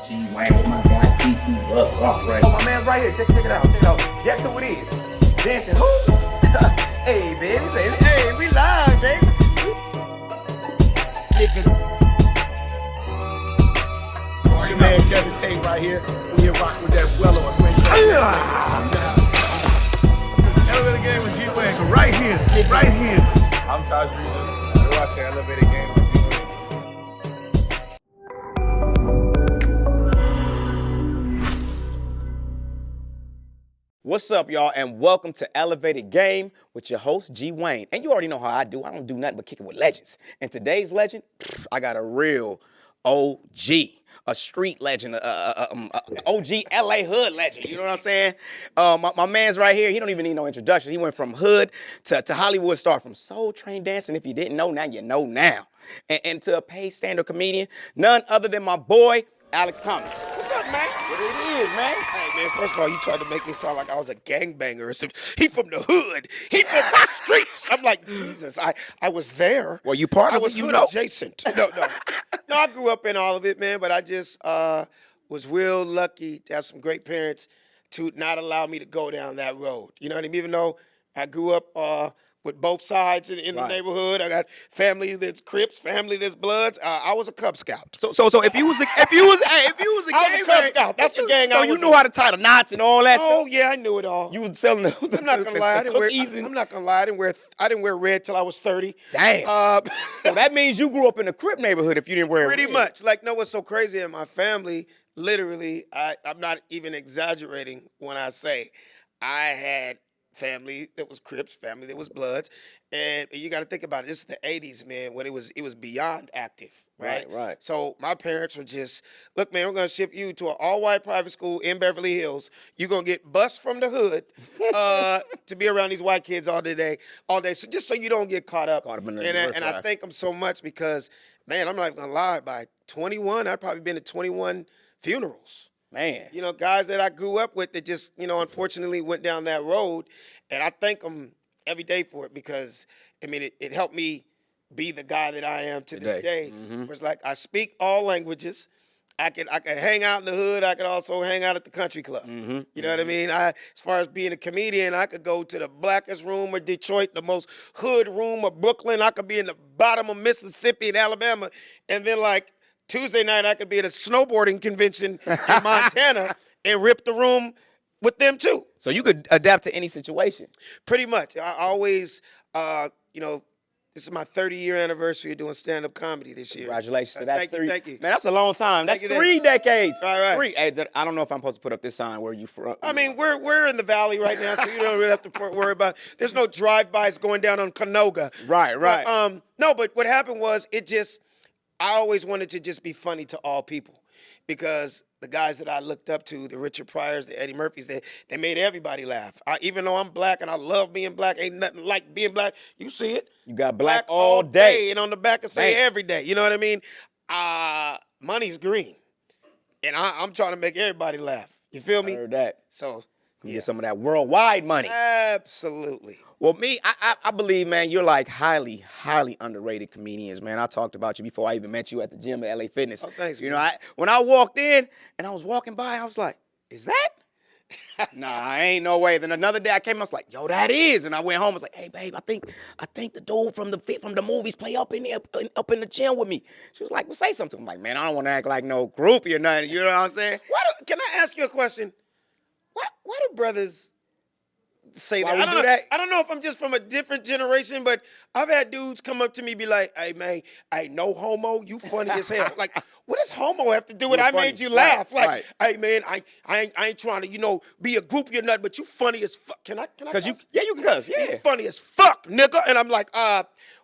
G Wayne with my guy TC Buck. All right. Oh, my man right here. Check it out. Check it out. Guess who it is? Dancing who? Hey, baby. Hey, we live, baby. It's your man Kevin Tate right here. We here rocking with that well on great. Elevator Game with G Wayne. Right here. Right here. I'm Taj Reason. You're watching Elevated Game with G Wayne. What's up, y'all, and welcome to Elevated Game with your host, G Wayne. And you already know how I do. I don't do nothing but kick it with legends. And today's legend, I got a real OG, a street legend, OG LA hood legend. You know what I'm saying? My man's right here. He don't even need no introduction. He went from hood to Hollywood star, from Soul Train dancing. If you didn't know, now you know now. And to a paid stand-up comedian, none other than my boy, Alex Thomas. What's up, man? What it is, man? Hey, man, first of all, you tried to make me sound like I was a gangbanger or something. He from the hood. He from the streets. I'm like, Jesus, I was there. Well, you part of I was it, you hood know. adjacent. No, I grew up in all of it, man, but I just was real lucky to have some great parents to not allow me to go down that road. You know what I mean? Even though I grew up with both sides in the Right. neighborhood. I got family that's Crips, family that's Bloods. I was a Cub Scout. So if you was a I was a gang Cub Scout. That's the gang So I you was knew in. how to tie the knots and all that Oh stuff? yeah, I knew it all. You was selling the I'm not gonna lie. cookies and... I'm not gonna lie. I didn't wear red till I was 30. Damn. So that means you grew up in a Crip neighborhood if you didn't wear Pretty red. much. Like, know what's so crazy in my family? Literally, I'm not even exaggerating when I say I had family that was Crips, family that was Bloods, and you got to think about it. This is the '80s, man, when it was beyond active, right? Right. So my parents were just, look, man, we're gonna ship you to an all-white private school in Beverly Hills. You're gonna get bused from the hood to be around these white kids all day. So just so you don't get caught up. Caught up in the and reverse I drive. thank them so much because, man, I'm not even gonna lie. By 21, I'd probably been to 21 funerals. Man. You know, guys that I grew up with that just, unfortunately went down that road. And I thank them every day for it because, I mean, it helped me be the guy that I am to this day. Where it's like I speak all languages. I could hang out in the hood. I could also hang out at the country club. You know what I mean? As far as being a comedian, I could go to the blackest room of Detroit, the most hood room of Brooklyn. I could be in the bottom of Mississippi and Alabama. And then, like, Tuesday night, I could be at a snowboarding convention in Montana and rip the room with them too. So you could adapt to any situation. Pretty much. I always, this is my 30-year anniversary of doing stand-up comedy this year. Congratulations to that. Thank you. Man, that's a long time. That's Thank you. 3 decades. Right. 3. Hey, I don't know if I'm supposed to put up this sign where you from. I mean, we're in the valley right now, so you don't really have to worry about. There's no drive-bys going down on Canoga. Right. But what happened was I always wanted to just be funny to all people because the guys that I looked up to, the Richard Pryors, the Eddie Murphys, they made everybody laugh. Even though I'm black and I love being black, ain't nothing like being black. You see it. You got black all day. And on the back it say Damn. every day. You know what I mean? Money's green. And I'm trying to make everybody laugh. You feel me? I heard that. So, You get some of that worldwide money. absolutely. Well, me, I believe, man, you're like highly, highly underrated comedians, man. I talked about you before I even met you at the gym at LA Fitness. Oh, thanks, You man. know, when I walked in and I was walking by, I was like, is that? Nah, ain't no way. Then another day I came, I was like, yo, that is. And I went home, I was like, hey, babe, I think the dude from the movies play up in the gym with me. She was like, well, say something. I'm like, man, I don't want to act like no groupie or nothing. You know what I'm saying? Can I ask you a question? Why do brothers say Why that? we I don't do know. that? I don't know if I'm just from a different generation, but I've had dudes come up to me be like, "Hey man, no homo, you funny as hell." Like, what does homo have to do with You're I funny. made you laugh? Right. Hey man, I ain't trying to be a groupie or nothing, but you funny as fuck. Can I? Because you cuss? can cuss, yeah. You funny as fuck, nigga. And I'm like,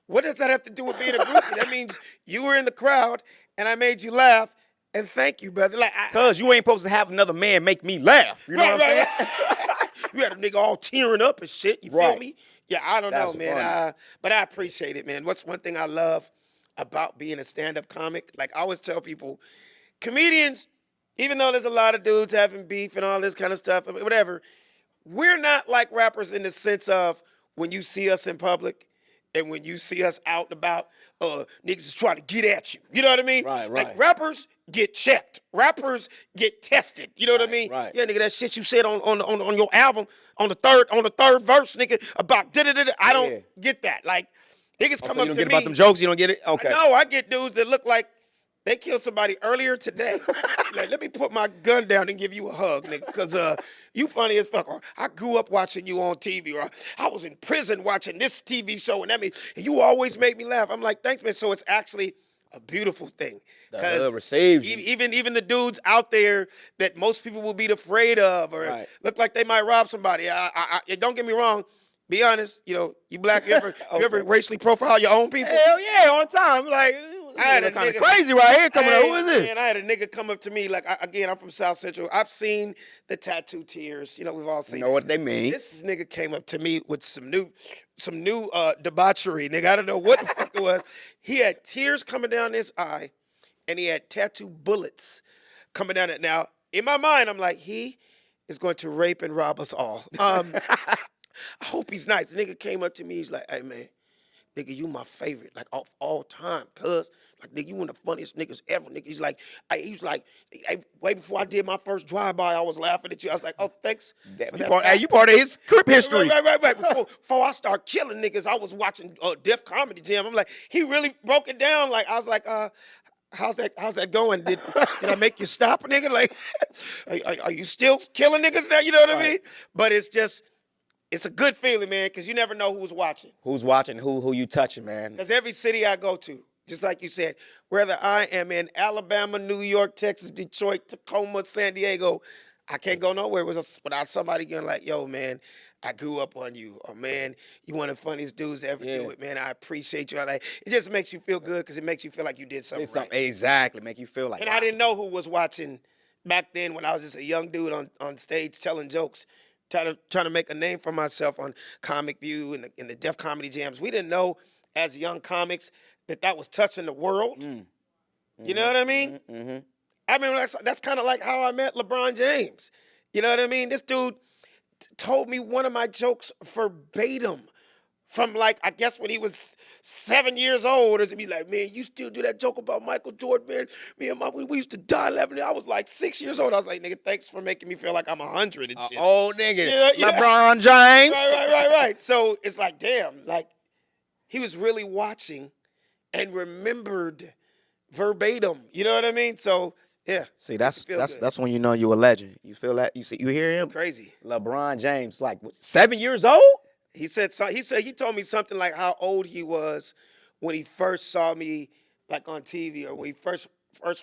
what does that have to do with being a groupie? That means you were in the crowd and I made you laugh. And thank you, brother. Like, Because you ain't supposed to have another man make me laugh. You know what I'm saying? You had a nigga all tearing up and shit. You feel Right. me? Yeah, I don't That's know, man. funny. But I appreciate it, man. What's one thing I love about being a stand-up comic? Like, I always tell people, comedians, even though there's a lot of dudes having beef and all this kind of stuff, whatever, we're not like rappers in the sense of when you see us in public and when you see us out and about, niggas is trying to get at you. You know what I mean? Right. Like rappers get checked. Rappers get tested. You know what I mean? Right. Yeah, nigga, that shit you said on your album on the third verse, nigga, about da-da-da-da. I don't get that. Like, niggas come so up you don't to get me. about them jokes? You don't get it? Okay. No, I get dudes that look like they killed somebody earlier today. Like, let me put my gun down and give you a hug, nigga, because you funny as fuck. Or I grew up watching you on TV, or I was in prison watching this TV show, and you always make me laugh. I'm like, thanks, man. So it's actually a beautiful thing. The hood receives you. Even the dudes out there that most people will be afraid of, or look like they might rob somebody. Don't get me wrong. Be honest, you black, you ever racially profile your own people? Hell yeah, on time. Like, I had a kind of nigga crazy right here coming up. Who is this? Man, I had a nigga come up to me, like, again, I'm from South Central. I've seen the tattoo tears. We've all seen. You know what they mean. This nigga came up to me with some new debauchery, nigga. I don't know what the fuck it was. He had tears coming down his eye, and he had tattoo bullets coming down it. Now, in my mind, I'm like, he is going to rape and rob us all. I hope he's nice. The nigga came up to me. He's like, hey, man, nigga, you my favorite, like, of all time, cuz. Like, nigga, you one of the funniest niggas ever, nigga. He's like, hey, way before I did my first drive-by, I was laughing at you. I was like, oh, thanks. You part of his crip history. Right. Before I start killing niggas, I was watching Def Comedy Jam. I'm like, he really broke it down. Like, I was like, how's that going? Did I make you stop, nigga? Like, are you still killing niggas now? You know what I mean? But it's a good feeling, man, because you never know who's watching. Who's watching, who you touching, man. Because every city I go to, just like you said, whether I am in Alabama, New York, Texas, Detroit, Tacoma, San Diego, I can't go nowhere without somebody going like, yo, man, I grew up on you. Or, man, you one of the funniest dudes to ever do it, man. I appreciate you. It just makes you feel good because it makes you feel like you did something right. Exactly, make you feel like. And I didn't know who was watching back then when I was just a young dude on stage telling jokes. Trying to make a name for myself on Comic View and in the Def Comedy Jams. We didn't know as young comics that was touching the world. You know what I mean? Mm-hmm. I mean, that's kind of like how I met LeBron James. You know what I mean? This dude told me one of my jokes verbatim from, like, I guess when he was 7 years old, or to be like, man, you still do that joke about Michael Jordan, man. Me and we used to die laughing. I was like 6 years old. I was like, nigga, thanks for making me feel like I'm 100 and shit. Old nigga. Yeah. LeBron James. Right. So it's like, damn, like, he was really watching and remembered verbatim. You know what I mean? So, yeah. See, that's when you know you a legend. You feel that? You hear him? Crazy. LeBron James, like, 7 years old? He told me something like how old he was when he first saw me, like, on TV, or when he first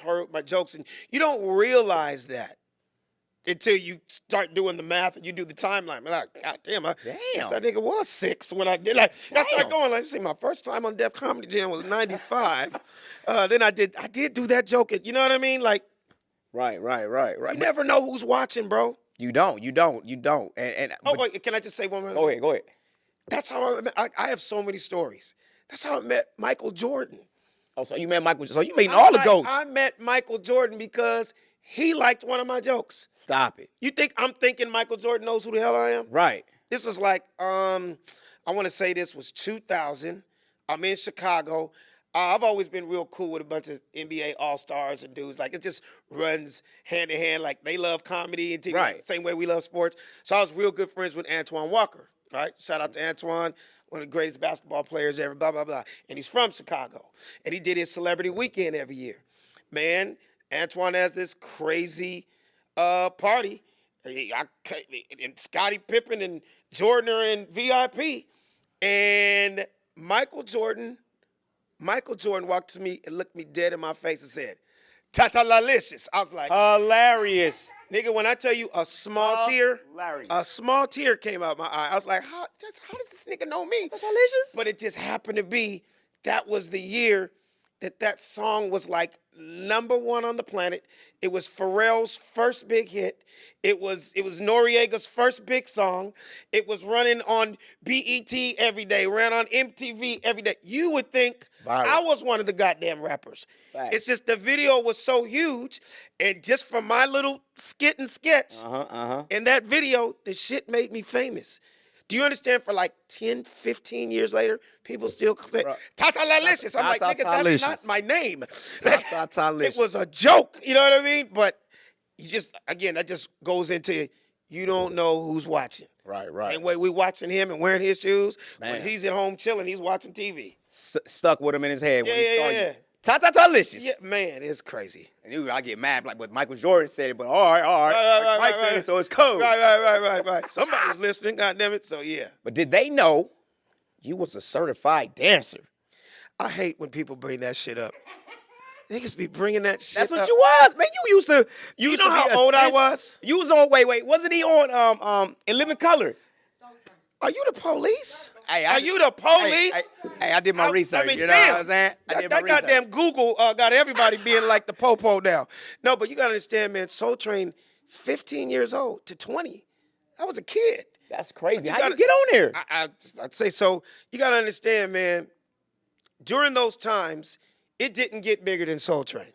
heard my jokes. And you don't realize that until you start doing the math and you do the timeline. I'm like, God damn, I guess that nigga was 6 when I did. Like, I started going, like, see, my first time on Def Comedy Jam was 95. Then I did do that joke. You know what I mean? Like, right. You never know who's watching, bro. You don't. And wait, can I just say one more thing? Go ahead. That's how I have so many stories. That's how I met Michael Jordan. Oh, so you met Michael. So you made all the jokes. I met Michael Jordan because he liked one of my jokes. Stop it. You think I'm thinking Michael Jordan knows who the hell I am? Right. This was like, I want to say this was 2000. I'm in Chicago. I've always been real cool with a bunch of NBA All-Stars and dudes. Like, it just runs hand in hand. Like, they love comedy and TV, right, the same way we love sports. So I was real good friends with Antoine Walker, right? Shout out to Antoine, one of the greatest basketball players ever, blah, blah, blah. And he's from Chicago. And he did his Celebrity Weekend every year. Man, Antoine has this crazy party. And Scottie Pippen and Jordan are in VIP. And Michael Jordan walked to me and looked me dead in my face and said, "Tata-lalicious." I was like, hilarious. Nigga, when I tell you a small tear came out my eye. I was like, how does this nigga know me? Tata-lalicious? But it just happened to be that was the year that song was like #1 on the planet. It was Pharrell's first big hit. It was Noriega's first big song. It was running on BET every day, ran on MTV every day. You would think I was one of the goddamn rappers. Right. It's just the video was so huge, and just from my little skit and sketch in that video, the shit made me famous. Do you understand? For like 10, 15 years later, people still say, Tata Lalicious. I'm like, nigga, that's not my name. It was a joke. You know what I mean? But you just, again, that just goes into you don't know who's watching. Right. Same way we watching him and wearing his shoes. Man. When he's at home chilling, he's watching TV. Stuck with him in his head. Yeah. Ta-ta-ta-licious. Yeah, man, it's crazy. And I get mad like what Michael Jordan said, but all right. Mike said it, so it's cool. Right. Somebody's listening, goddammit, so yeah. But did they know you was a certified dancer? I hate when people bring that shit up. Niggas be bringing that shit up. That's what you was, man. You used to. You know how old I was? You was on. Wait. Wasn't he on In Living Color? Are you the police? Hey, Are you the police? Hey, I did my research. I mean, you know damn. what I'm saying? That goddamn Google got everybody being like the popo now. No, but you gotta understand, man. Soul Train, 15 years old to 20. I was a kid. That's crazy. How you get on there? I'd say so. You gotta understand, man. During those times, it didn't get bigger than Soul Train.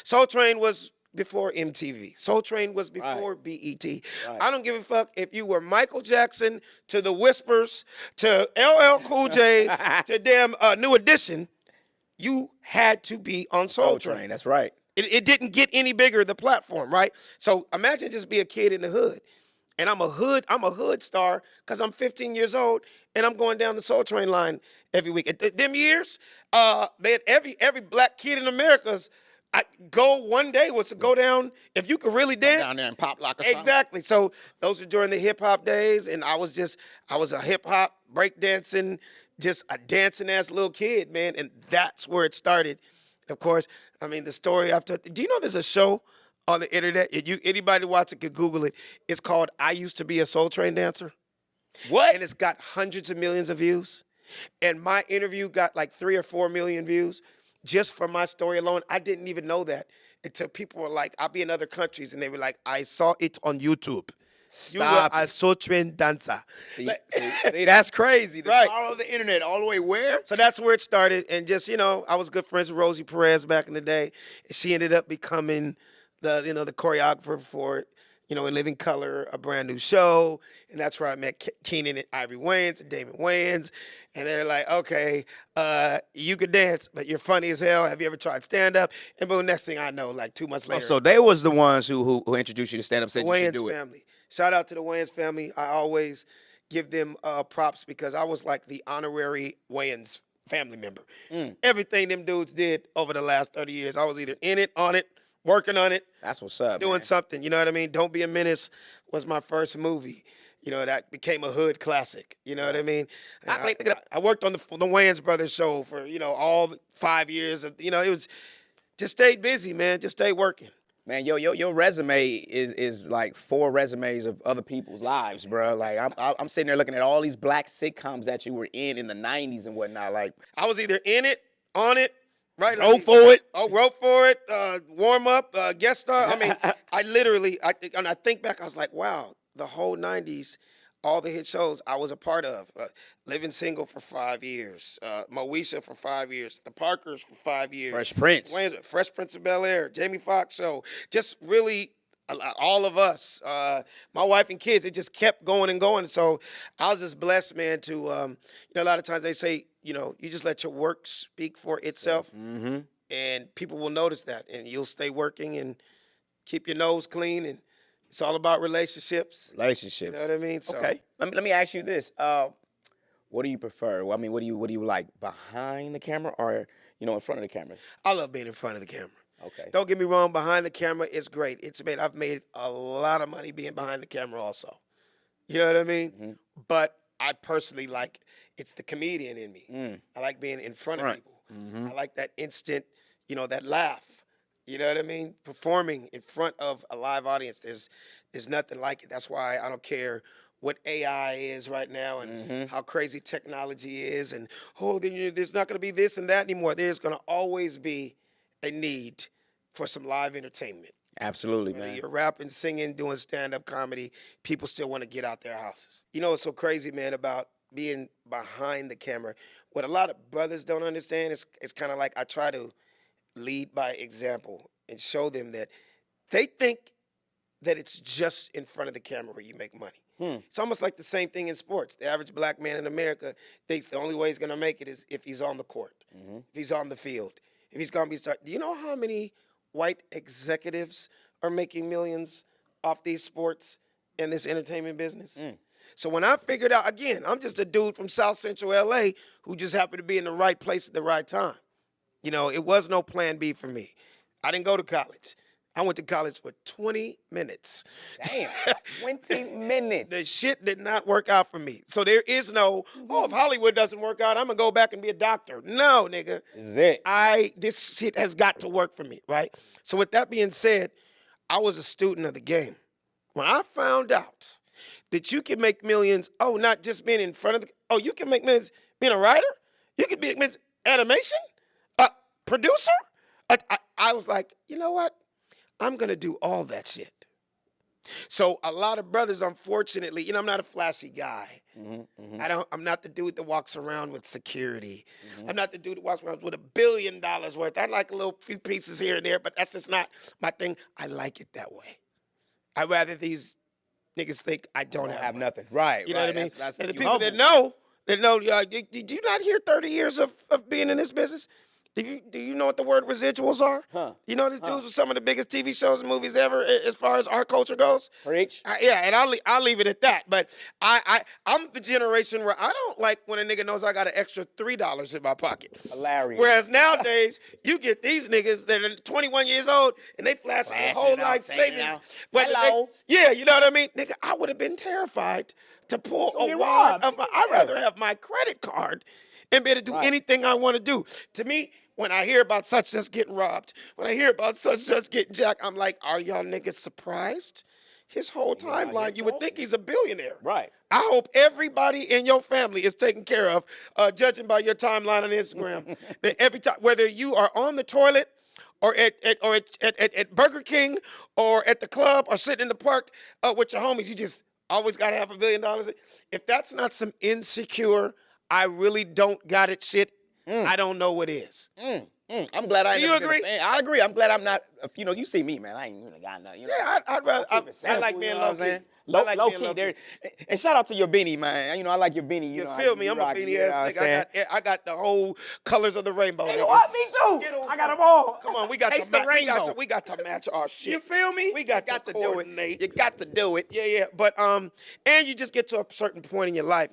Soul Train was before MTV. Soul Train was before BET. Right. I don't give a fuck if you were Michael Jackson to the Whispers to LL Cool J to damn New Edition. You had to be on Soul Train. That's right. It didn't get any bigger, the platform, right? So imagine just be a kid in the hood. And I'm a hood star because I'm 15 years old and I'm going down the Soul Train line every week. Them years, man, every black kid in America's one day was to go down, if you could really dance. Down there and pop lock or something. Exactly. So those were during the hip hop days, and I was a hip hop, break dancing, just a dancing ass little kid, man. And that's where it started. Of course, I mean, the story after, do you know there's a show on the internet? Anybody watch it could Google it. It's called I Used to Be a Soul Train Dancer. What? And it's got hundreds of millions of views. And my interview got like 3 or 4 million views. Just for my story alone, I didn't even know that until people were like, I'll be in other countries, and they were like, I saw it on YouTube. Stop. You were a Soul Train dancer. See, that's crazy. The power of the internet all the way where? So that's where it started, and just, I was good friends with Rosie Perez back in the day, and she ended up becoming the choreographer for it. In Living Color, a brand new show. And that's where I met Keenan and Ivory Wayans and Damon Wayans. And they're like, okay, you could dance, but you're funny as hell. Have you ever tried stand-up? And boom, next thing I know, like 2 months later. Oh, so they was the ones who introduced you to stand-up, said you should do it. Wayans family. Shout out to the Wayans family. I always give them props because I was like the honorary Wayans family member. Everything them dudes did over the last 30 years, I was either in it, on it, working on it. That's what's up, doing man. something, you know what I mean? Don't Be a Menace was my first movie. That became a hood classic. You know what I mean? I worked on the Wayans Brothers show for, all 5 years. It was just stayed busy, man. Just stayed working. Man, your resume is like 4 resumes of other people's lives, bro. Like I'm sitting there looking at all these black sitcoms that you were in the 90s and whatnot. Like I was either in it, on it, right? Wrote for it, warm up, guest star. I mean, I think back, I was like, wow, the whole 90s, all the hit shows I was a part of. Living Single for 5 years, Moesha for 5 years, The Parkers for 5 years. Fresh Prince. Fresh Prince of Bel-Air, Jamie Foxx show. Just really all of us, my wife and kids, it just kept going and going. So I was just blessed, man, to, a lot of times they say, you just let your work speak for itself, and people will notice that, and you'll stay working and keep your nose clean, and it's all about relationships. You know what I mean? So, okay. Let me ask you this. What do you prefer? Well, I mean, what do you like, behind the camera or, in front of the camera? I love being in front of the camera. Okay. Don't get me wrong, behind the camera, it's great. I've made a lot of money being behind the camera also. You know what I mean? But I personally it's the comedian in me. I like being in front of people. I like that instant, that laugh. You know what I mean? Performing in front of a live audience, there's nothing like it. That's why I don't care what AI is right now and how crazy technology is, and there's not going to be this and that anymore. There's going to always be a need for some live entertainment. Absolutely, Whether man. you're rapping, singing, doing stand-up comedy, people still want to get out their houses. What's so crazy, man, about being behind the camera? What a lot of brothers don't understand is it's kind of like I try to lead by example and show them that they think that it's just in front of the camera where you make money. It's almost like the same thing in sports. The average black man in America thinks the only way he's going to make it is if he's on the court, if he's on the field, if he's going to be starting. Do you know how many white executives are making millions off these sports and this entertainment business? So when I figured out, again, I'm just a dude from South Central LA who just happened to be in the right place at the right time. You know, it was no plan B for me. I didn't go to college. I went to college for 20 minutes. Damn, 20 minutes. The shit did not work out for me. So there is no, if Hollywood doesn't work out, I'm going to go back and be a doctor. No, nigga. This is it. This shit has got to work for me, right? So with that being said, I was a student of the game. When I found out that you can make millions, not just being in front of you can make millions being a writer? You can be animation? Producer? I was like, you know what? I'm going to do all that shit. So a lot of brothers, unfortunately, I'm not a flashy guy. I'm not the dude that walks around with security. I'm not the dude that walks around with $1 billion worth. I like a little few pieces here and there, but that's just not my thing. I like it that way. I'd rather these niggas think I don't have nothing. Right. You know what I mean? That's and the people that know, did you not hear 30 years of being in this business? Do you know what the word residuals are? You know these dudes with some of the biggest TV shows and movies ever as far as our culture goes? Preach. And I'll leave it at that. But I'm the generation where I don't like when a nigga knows I got an extra $3 in my pocket. Hilarious. Whereas nowadays, you get these niggas that are 21 years old and they flash their whole life savings. Hello. You know what I mean? Nigga, I would have been terrified to pull a wad of I'd rather have my credit card and be able to do anything I want to do. To me, when I hear about such and such getting robbed, when I hear about such and such getting jacked, I'm like, are y'all niggas surprised? His whole timeline, you would think he's a billionaire. Right. I hope everybody in your family is taken care of, judging by your timeline on Instagram. That every time, whether you are on the toilet or at Burger King or at the club or sitting in the park with your homies, you just always got to have $1 billion. If that's not some insecure, I really don't got it shit, I don't know what is. I'm glad I ain't. Do you agree? I agree. I'm glad I'm not. You see me, man. I ain't really got nothing. Yeah, I'd rather. I like being low key. Low key there. And shout out to your beanie, man. I like your beanie. You feel me? I'm a beanie ass nigga. I got the whole colors of the rainbow. You know what? Me too. I got them all. Come on, we got Taste the rainbow. We got to match our shit. You feel me? We got to coordinate. You got to do it. Yeah. But and you just get to a certain point in your life.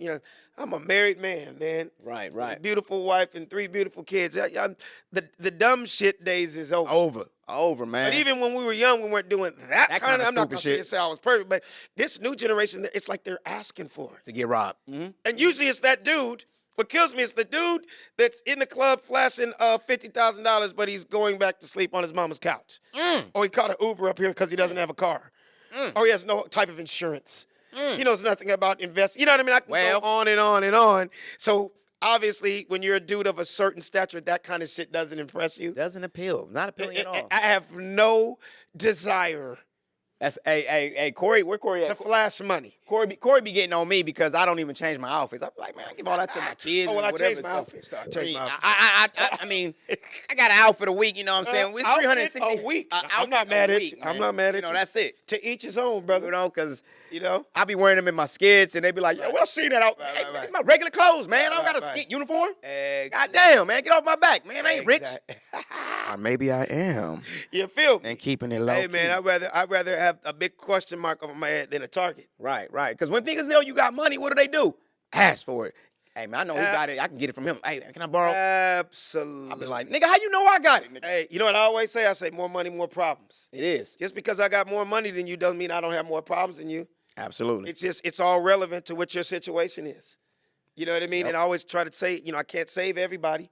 I'm a married man, man. Right. A beautiful wife and 3 beautiful kids. The dumb shit days is over. Over, man. But even when we were young, we weren't doing that kind of. I'm not stupid gonna shit. say I was perfect, but this new generation, it's like they're asking for it To get robbed. And usually it's that dude. What kills me is the dude that's in the club flashing $50,000, but he's going back to sleep on his mama's couch. Or he caught an Uber up here because he doesn't have a car. Or he has no type of insurance. He knows nothing about investing. You know what I mean? I can go on and on and on. So obviously, when you're a dude of a certain stature, that kind of shit doesn't impress you. Doesn't appeal. Not appealing at all. I have no desire That's hey, Corey, where Corey at? to flash money. Corey be getting on me because I don't even change my outfits. I be like, man, I give all that to my kids. Well, I whatever changed my stuff. outfits. I changed my outfits. I mean, I got an outfit a week. You know what I'm saying? It's 360 a week. I'm not mad at you. I'm not mad at you. That's it. To each his own, brother. Because I be wearing them in my skits, and they be like, "Yo, well, see that out. Right. It's my regular clothes, man. I don't got a skit uniform. God damn, man, get off my back, man. I ain't rich. Or maybe I am. You feel me? And keeping it low. Hey, man, I'd rather have a big question mark over my head than a target. Right. Because when niggas know you got money, what do? Ask for it. Hey, man, I know he got it. I can get it from him. Hey, can I borrow? Absolutely. I be like, nigga, how you know I got it? Nigga? Hey, you know what I always say? I say more money, more problems. It is. Just because I got more money than you doesn't mean I don't have more problems than you. Absolutely. It's all relevant to what your situation is. You know what I mean? Yep. And I always try to say, I can't save everybody.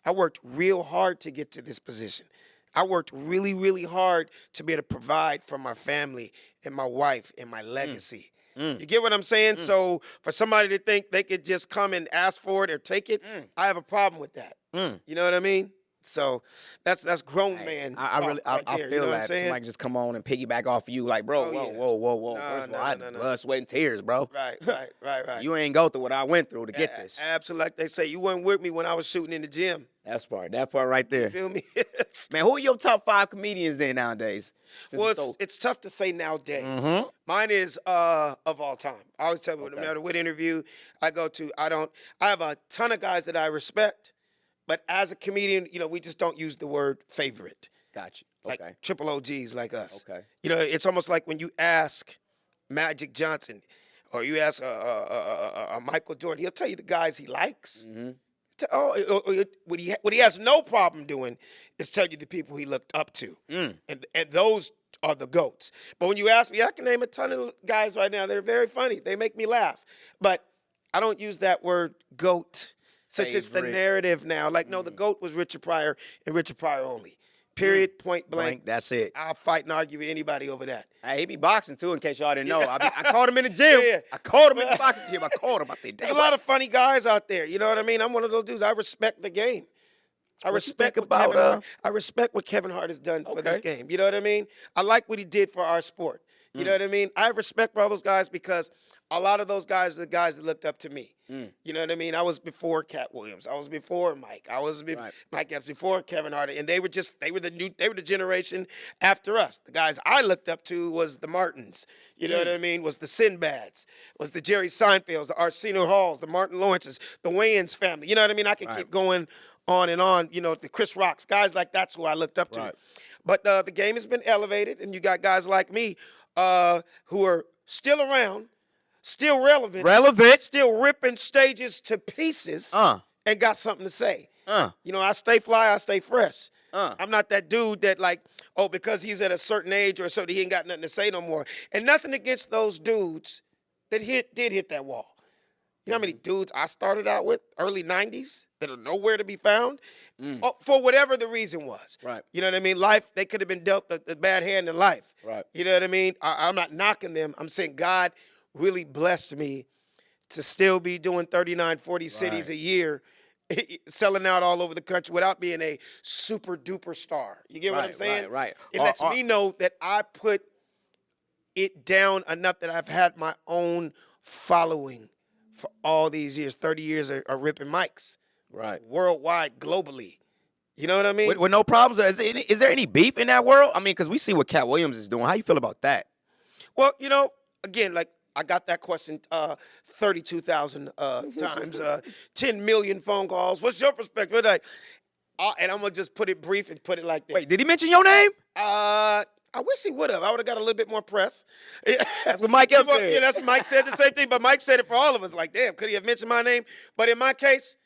I worked real hard to get to this position. I worked really, really hard to be able to provide for my family and my wife and my legacy. You get what I'm saying? So for somebody to think they could just come and ask for it or take it, I have a problem with that. You know what I mean? So that's grown man. I feel that somebody just come on and piggyback off of you like, bro, whoa. First of all, I had blood, sweat, and tears, bro. Right. You ain't go through what I went through to get this. Absolutely. Like they say, you weren't with me when I was shooting in the gym. That part right there. You feel me? Man, who are your top 5 comedians then nowadays? Well, it's tough to say nowadays. Mine is of all time. I always tell people, no matter what interview I go to, I have a ton of guys that I respect, but as a comedian, we just don't use the word favorite. Gotcha. Like triple OGs like us. Okay. It's almost like when you ask Magic Johnson or you ask Michael Jordan, he'll tell you the guys he likes. What he has no problem doing is tell you the people he looked up to, and those are the GOATs. But when you ask me, I can name a ton of guys right now that are very funny. They make me laugh, but I don't use that word GOAT since it's the narrative now. Like, no, the GOAT was Richard Pryor and Richard Pryor only. Period, point blank. That's it. I'll fight and argue with anybody over that. Hey, he be boxing too, in case y'all didn't know. I caught him in the gym. Yeah. I caught him in the boxing gym. I caught him. I said, damn. There's a lot of funny guys out there. You know what I mean? I'm one of those dudes. I respect the game. I respect what Kevin Hart has done for this game. You know what I mean? I like what he did for our sport. You know what I mean? I have respect for all those guys because a lot of those guys are the guys that looked up to me. You know what I mean? I was before Cat Williams. I was before Mike. I was Mike Epps before Kevin Hart, and they were the generation after us. The guys I looked up to was the Martins. You know what I mean? Was the Sinbads, was the Jerry Seinfelds, the Arsenio Halls, the Martin Lawrences, the Wayans family. You know what I mean? I can keep going on and on. The Chris Rocks, guys like that's who I looked up to. Right. But the game has been elevated, and you got guys like me who are still around, still relevant, still ripping stages to pieces, and got something to say. I stay fly, I stay fresh. I'm not that dude that because he's at a certain age or so that he ain't got nothing to say no more. And nothing against those dudes that did hit that wall. You know how many dudes I started out with, early 90s, that are nowhere to be found? For whatever the reason was. Right. You know what I mean? Life, they could have been dealt the bad hand in life. Right. You know what I mean? I'm not knocking them. I'm saying God really blessed me to still be doing 39, 40 cities a year, selling out all over the country without being a super duper star. You get what I'm saying? Right. It lets me know that I put it down enough that I've had my own following for all these years. 30 years of ripping mics. Right. Worldwide, globally. You know what I mean? With no problems. Is there any beef in that world? I mean, because we see what Cat Williams is doing. How you feel about that? Well, again, I got that question 32,000 times, 10 million phone calls. What's your perspective? And I'm going to just put it brief and put it like this. Wait, did he mention your name? I wish he would have. I would have got a little bit more press. That's what Mike Epps said. Yeah, that's what Mike said the same thing, but Mike said it for all of us. Like, damn, could he have mentioned my name? But in my case,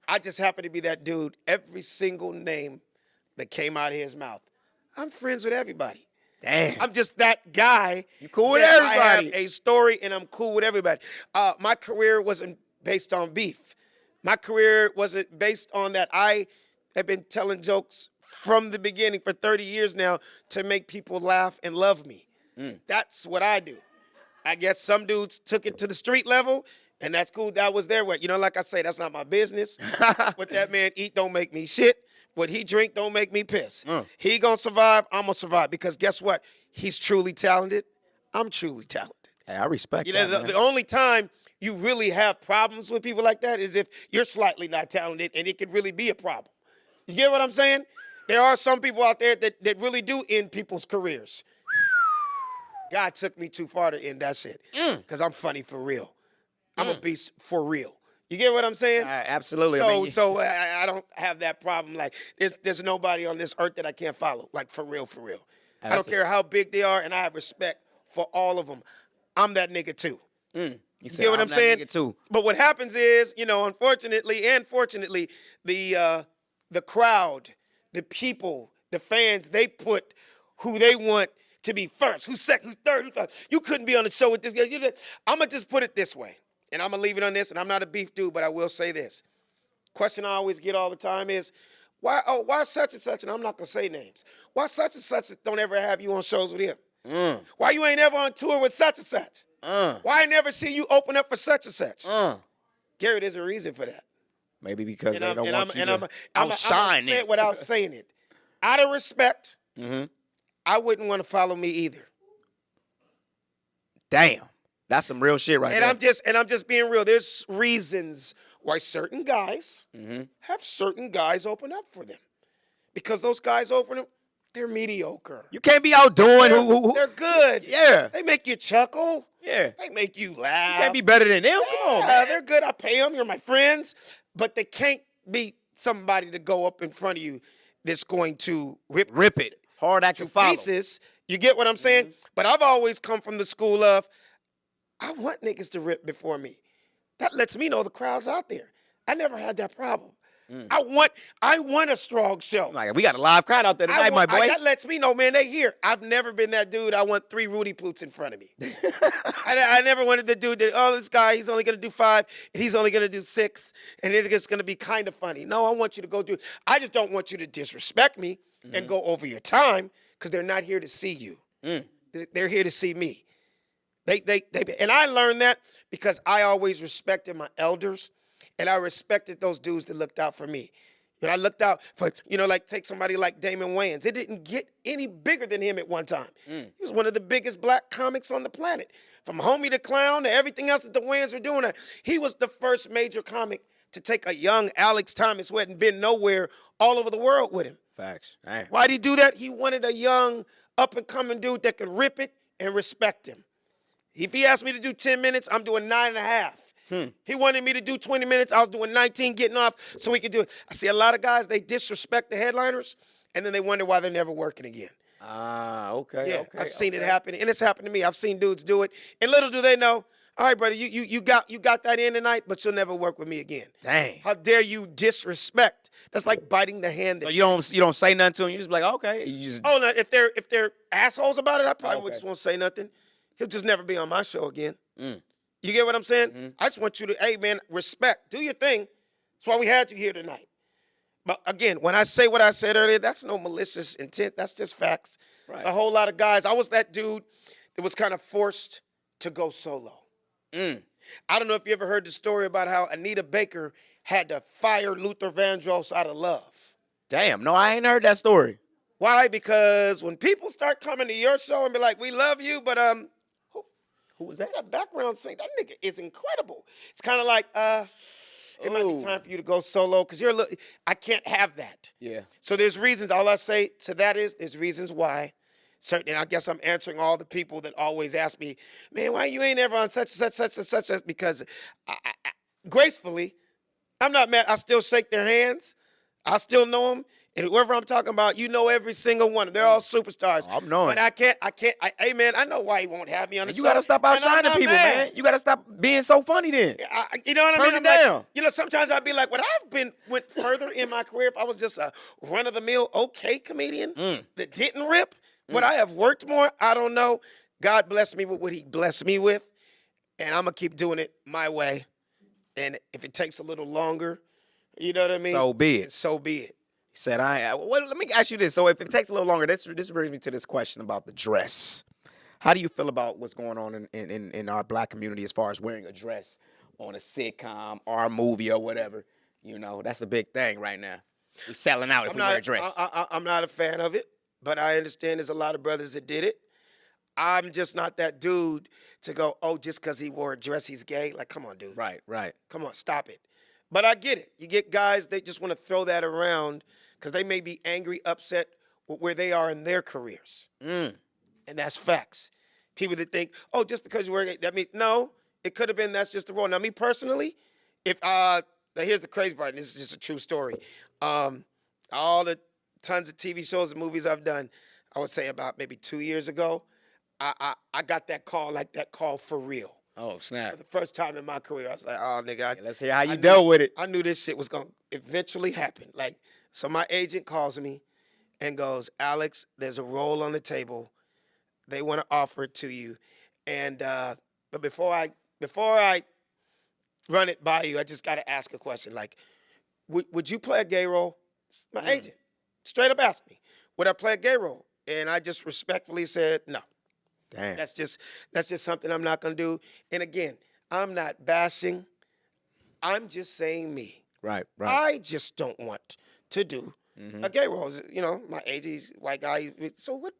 I just happen to be that dude. Every single name that came out of his mouth, I'm friends with everybody. Damn. I'm just that guy. You cool with everybody. I have a story, and I'm cool with everybody. My career wasn't based on beef. My career wasn't based on that. I have been telling jokes from the beginning for 30 years now to make people laugh and love me. That's what I do. I guess some dudes took it to the street level, and that's cool. That was their way. Like I say, that's not my business. What that man eat don't make me shit. What he drink don't make me piss. He gonna survive, I'm gonna survive. Because guess what? He's truly talented. I'm truly talented. Hey, I respect that, the only time you really have problems with people like that is if you're slightly not talented, and it could really be a problem. You get what I'm saying? There are some people out there that really do end people's careers. God took me too far to end that shit. Because I'm funny for real. I'm a beast for real. You get what I'm saying? Absolutely. So I don't have that problem. Like, there's nobody on this earth that I can't follow. Like, for real, for real. I don't care how big they are, and I have respect for all of them. I'm that nigga too. You get what I'm saying? Nigga too. But what happens is, unfortunately and fortunately, the crowd, the people, the fans, they put who they want to be first, who's second, who's third, who's fifth. You couldn't be on the show with this guy. I'm going to just put it this way, and I'm going to leave it on this, and I'm not a beef dude, but I will say this. Question I always get all the time is, why such and such, and I'm not going to say names, why such and such don't ever have you on shows with him? Why you ain't ever on tour with such and such? Why I never see you open up for such and such? Gary, there's a reason for that. Maybe because they don't want you to I'm outshine say it without saying it. Out of respect, I wouldn't want to follow me either. Damn. That's some real shit right there. And I'm just being real. There's reasons why certain guys have certain guys open up for them. Because those guys open up, they're mediocre. You can't be out doing who. They're good. Yeah. They make you chuckle. Yeah. They make you laugh. You can't be better than them. Come on, man. They're good. I pay them. You're my friends. But they can't be somebody to go up in front of you that's going to rip it. Hard act to follow. Pieces. You get what I'm saying? But I've always come from the school of, I want niggas to rip before me. That lets me know the crowd's out there. I never had that problem. I want a strong show. Like, we got a live crowd out there tonight, my boy. That lets me know, man, they here. I've never been that dude. I want 3 Rudy Poots in front of me. I never wanted the dude that, this guy, he's only going to do 5, and he's only going to do 6, and it's just going to be kind of funny. No, I want you to go do it. I just don't want you to disrespect me and go over your time because they're not here to see you. They're here to see me. And I learned that because I always respected my elders. And I respected those dudes that looked out for me. And I looked out for, like take somebody like Damon Wayans. It didn't get any bigger than him at one time. He was one of the biggest black comics on the planet. From Homie the Clown to everything else that the Wayans were doing. He was the first major comic to take a young Alex Thomas who hadn't been nowhere all over the world with him. Facts. Dang. Why'd he do that? He wanted a young, up-and-coming dude that could rip it and respect him. If he asked me to do 10 minutes, I'm doing 9.5. He wanted me to do 20 minutes. I was doing 19, getting off so we could do it. I see a lot of guys, they disrespect the headliners, and then they wonder why they're never working again. Okay. Yeah, okay, I've seen it happen, and it's happened to me. I've seen dudes do it, and little do they know, all right, brother, you got that in tonight, but you'll never work with me again. Dang. How dare you disrespect? That's like biting the hand. So you don't say nothing to them. You just be like, okay. You just no, if they're assholes about it, I probably just won't say nothing. He'll just never be on my show again. You get what I'm saying? I just want you to, hey, man, respect. Do your thing. That's why we had you here tonight. But, again, when I say what I said earlier, that's no malicious intent. That's just facts. Right. It's a whole lot of guys. I was that dude that was kind of forced to go solo. I don't know if you ever heard the story about how Anita Baker had to fire Luther Vandross out of love. Damn. No, I ain't heard that story. Why? Because when people start coming to your show and be like, we love you, but who was that? That background singer? That nigga is incredible. It's kind of like, it might be time for you to go solo because I can't have that. Yeah. So there's reasons. All I say to that is there's reasons why. Certainly, I guess I'm answering all the people that always ask me, man, why you ain't ever on such and such, because I, gracefully, I'm not mad. I still shake their hands. I still know them. And whoever I'm talking about, you know every single one. They're all superstars. I'm knowing. But hey, man, I know why he won't have me on the show. You got to stop outshining people, man. You got to stop being so funny then. You know what I mean? Turn it down. Like, sometimes I'd be like, would I have went further in my career if I was just a run-of-the-mill okay comedian that didn't rip? Would I have worked more? I don't know. God blessed me with what he blessed me with, and I'm going to keep doing it my way. And if it takes a little longer, you know what I mean? So be it. So be it. He said, let me ask you this. So if it takes a little longer, this brings me to this question about the dress. How do you feel about what's going on in our black community as far as wearing a dress on a sitcom or a movie or whatever? That's a big thing right now. We're selling out if we wear a dress. I'm not a fan of it, but I understand there's a lot of brothers that did it. I'm just not that dude to go, just because he wore a dress, he's gay. Like, come on, dude. Right. Come on, stop it. But I get it. You get guys, they just want to throw that around because they may be angry, upset with where they are in their careers. And that's facts. People that think, just because you're wearing it, that means, no, it could have been that's just the role. Now, me personally, now here's the crazy part, and this is just a true story. All the tons of TV shows and movies I've done, I would say about maybe 2 years ago, I got that call for real. Oh, snap. For the first time in my career, I was like, nigga. Let's hear how you dealt with it. I knew this shit was going to eventually happen. So my agent calls me and goes, Alex, there's a role on the table. They want to offer it to you. And but before I run it by you, I just got to ask a question. Like, would you play a gay role? My agent straight up asked me, would I play a gay role? And I just respectfully said no. Damn. That's just something I'm not going to do. And again, I'm not bashing. I'm just saying me. Right. I just don't want to do a gay role. My age, he's white guy. So what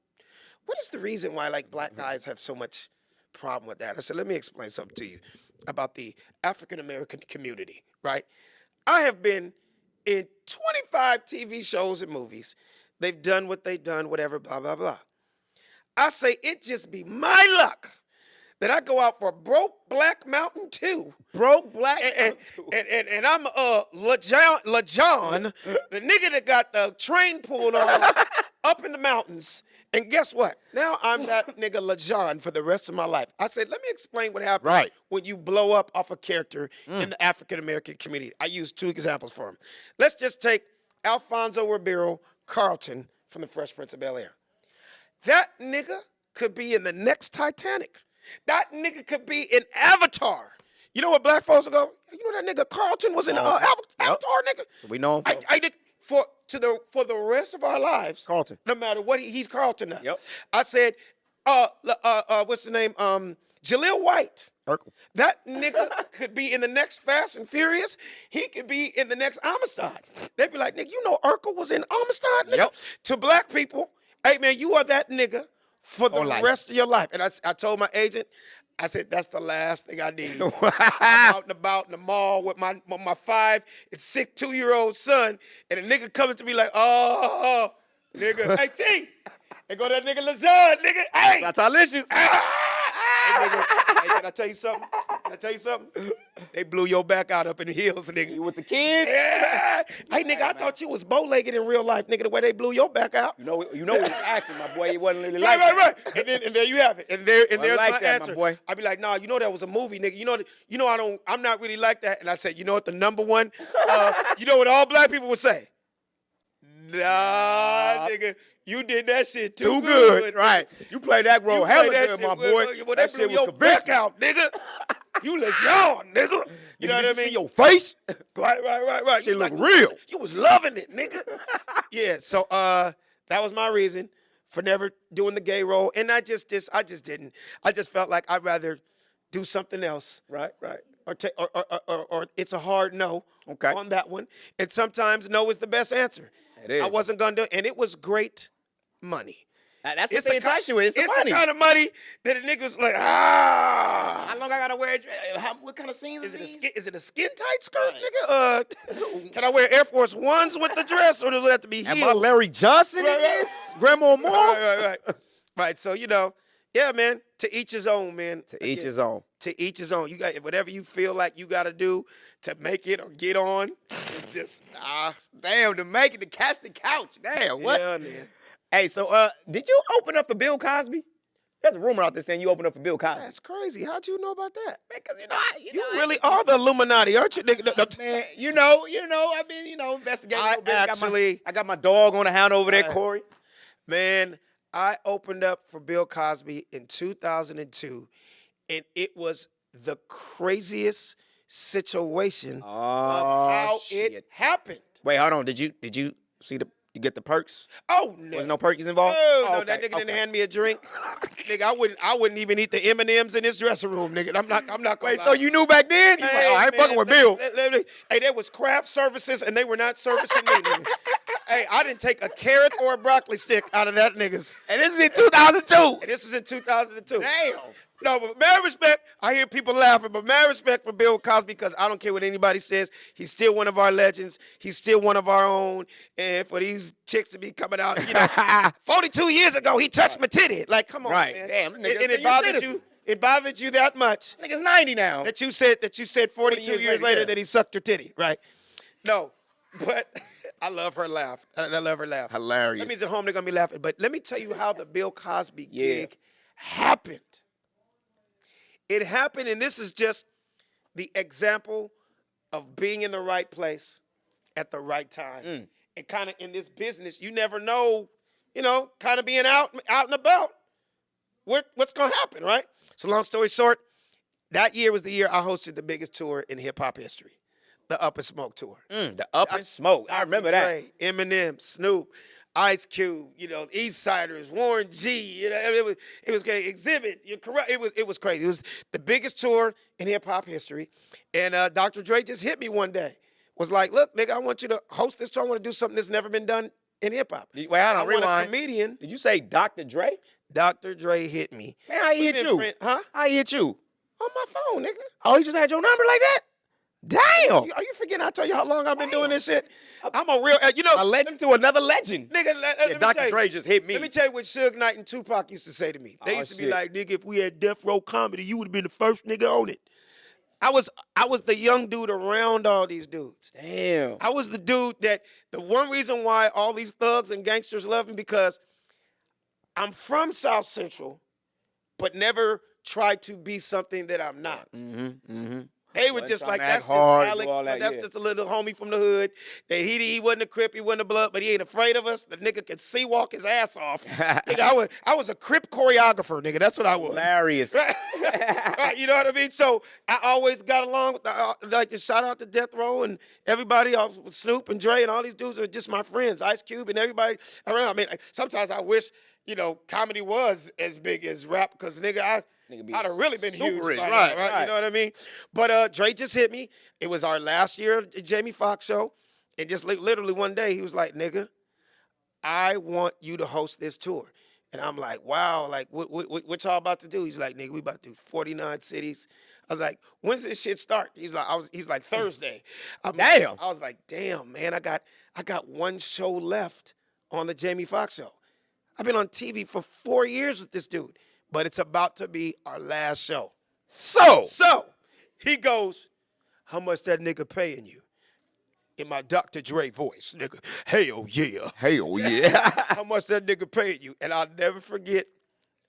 is the reason why black guys have so much problem with that. I said, let me explain something to you about the African American community, right? I have been in 25 TV shows and movies. They've done what they've done, whatever, blah, blah, blah. I say it just be my luck that I go out for Broke Black Mountain 2. Broke Black And I'm LaJohn, the nigga that got the train pulled on up in the mountains. And guess what? Now I'm that nigga LaJohn for the rest of my life. I said, let me explain what happens when you blow up off a character in the African American community. I used 2 examples for him. Let's just take Alfonso Ribeiro Carlton from the Fresh Prince of Bel-Air. That nigga could be in the next Titanic. That nigga could be in Avatar. You know what black folks will go? You know that nigga Carlton was in Avatar, nigga? We know him. For the rest of our lives, Carlton. no matter what he's Carlton us. Yep. I said, what's the name? Jaleel White. Urkel. That nigga could be in the next Fast and Furious. He could be in the next Amistad. They'd be like, nigga, you know Urkel was in Amistad, nigga? Yep. To black people, hey man, you are that nigga for the rest of your life. And I told my agent, I said, that's the last thing I need. I'm out and about in the mall with my 5 and 6 2-year-old son, and a nigga coming to me like, oh, nigga, hey, T, they go that nigga Lazard, nigga, hey. That's delicious. Hey, nigga, hey, can I tell you something? They blew your back out up in the hills, nigga. You with the kids? Yeah. Hey, nigga, I thought you was bow-legged in real life, nigga, the way they blew your back out. You know it was acting, my boy. It wasn't really right, like right. And there you have it. And there's like my that, answer. my boy. I'd be like, nah, you know that was a movie, nigga. I'm not really like that. And I said, you know what, the number one, you know what all black people would say? Nah, nigga, you did that shit too good. Right. You played that role hella good, my boy. Well, That they shit blew was your back convincing. out, nigga. You was young, nigga. You know what I mean? See your face? Right. Shit You look like, real. You was loving it, nigga. Yeah, so that was my reason for never doing the gay role. And I just didn't. I just felt like I'd rather do something else. Right. Or it's a hard no on that one. And sometimes no is the best answer. It is. I wasn't gonna do, and it was great money. That's what they entice you with. It's the money. The kind of money that a nigga's like, ah. How long I gotta wear a dress? What kind of scenes Is it a skin tight skirt, nigga? Can I wear Air Force Ones with the dress, or does it have to be heels? Am I Larry Johnson in this? Grandma Moore? Right. So yeah, man. To each his own, man. To each his own. To each his own. You got whatever you feel like you got to do to make it or get on. It's just damn, to make it, to catch the couch. Damn, what? Yeah, man. Hey, so did you open up for Bill Cosby? There's a rumor out there saying you opened up for Bill Cosby. That's crazy. How'd you know about that? Because you really are the Illuminati, aren't you, nigga? Man, you know, I've been, investigating a little bit. I got my dog on the hound over there, Corey. Man, I opened up for Bill Cosby in 2002, and it was the craziest situation of how it happened. Wait, hold on. Did you see you get the perks? Oh no, there's no perkies involved. No, that nigga didn't hand me a drink. Nigga, I wouldn't even eat the M&Ms in his dressing room, nigga. I'm not gonna Wait, lie. so you knew back then? You Hey, I ain't fucking with Bill. Hey, there was craft services, and they were not servicing me, nigga. Hey, I didn't take a carrot or a broccoli stick out of that nigga's. And this is in 2002. And this was in 2002. Damn. No, but mad respect, I hear people laughing, but mad respect for Bill Cosby, because I don't care what anybody says. He's still one of our legends. He's still one of our own. And for these chicks to be coming out, 42 years ago, he touched my titty. Like, come on, man. Damn, And it bothered you that much. Nigga's 90 now. That you said 42 years later that he sucked your titty, right? No, but I love her laugh. I love her laugh. Hilarious. That means at home they're going to be laughing. But let me tell you how the Bill Cosby gig happened. It happened, and this is just the example of being in the right place at the right time. And kind of in this business, you never know, kind of being out and about, what's going to happen, right? So long story short, that year was the year I hosted the biggest tour in hip-hop history, the Up and Smoke tour. The Up and Smoke. I remember that. Eminem, Snoop, Ice Cube, East Siders, Warren G, it was great. Exhibit, you're correct. It was crazy. It was the biggest tour in hip hop history. And Dr. Dre just hit me one day. Was like, look, nigga, I want you to host this tour. I want to do something that's never been done in hip hop. Wait, hold on, I want a rewind. comedian. Did you say Dr. Dre? Dr. Dre hit me. Man, how he hit you? Huh? How he hit you? On my phone, nigga. Oh, he just had your number like that? Damn. Are you forgetting I told you how long I've been doing this shit? I'm a real, A legend to another legend. nigga, let me Dr. tell you. Dre just hit me. Let me tell you what Suge Knight and Tupac used to say to me. They used to be shit. like, nigga, if we had Death Row Comedy, you would have been the first nigga on it. I was the young dude around all these dudes. Damn. I was the dude that, the one reason why all these thugs and gangsters love me, because I'm from South Central, but never tried to be something that I'm not. They were just like, that's just Alex, that's just a little homie from the hood. That he wasn't a Crip, he wasn't a Blood, but he ain't afraid of us. The nigga can see walk his ass off. Nigga, I was a Crip choreographer, nigga. That's what I was. Hilarious. Right, you know what I mean? So I always got along with, like, shout out to Death Row and everybody, with Snoop and Dre and all these dudes are just my friends. Ice Cube and everybody around. I mean, sometimes I wish, comedy was as big as rap, because nigga, I'd have really been huge by now, right? You know what I mean? But Dre just hit me. It was our last year at the Jamie Foxx show. And just literally one day, he was like, nigga, I want you to host this tour. And I'm like, wow, like, what y'all about to do? He's like, nigga, we about to do 49 cities. I was like, when's this shit start? He's like Thursday. Damn. I was like, damn, man, I got one show left on the Jamie Foxx show. I've been on TV for 4 years with this dude. But it's about to be our last show. So he goes, how much that nigga paying you? In my Dr. Dre voice, nigga, hell yeah. Hell yeah. How much that nigga paying you? And I'll never forget,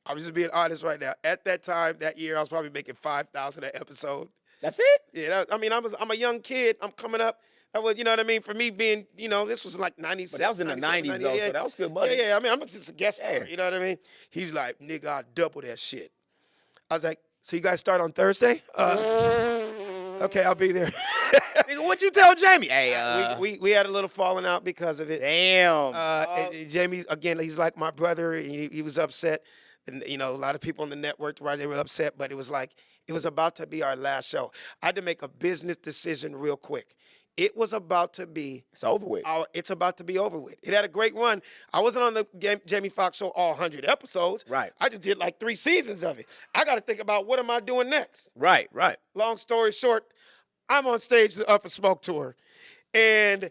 I'm just being honest right now. At that time, that year, I was probably making $5,000 an episode. That's it? Yeah, I'm a young kid. I'm coming up. That was, you know what I mean? For me being, this was like 96. But that was in the 90s, though, so that was good money. Yeah, I mean, I'm just a guest star, you know what I mean? He's like, nigga, I'll double that shit. I was like, so you guys start on Thursday? Okay, I'll be there. Nigga, what you tell Jamie? Hey, we had a little falling out because of it. Damn. And Jamie, again, he's like my brother. He was upset. And, a lot of people on the network, right, they were upset, but it was like, it was about to be our last show. I had to make a business decision real quick. It was about to be. It's over with. It's about to be over with. It had a great run. I wasn't on the Jamie Foxx show all 100 episodes. Right. I just did like 3 seasons of it. I got to think about what am I doing next. Right. Long story short, I'm on stage the Up and Smoke tour. And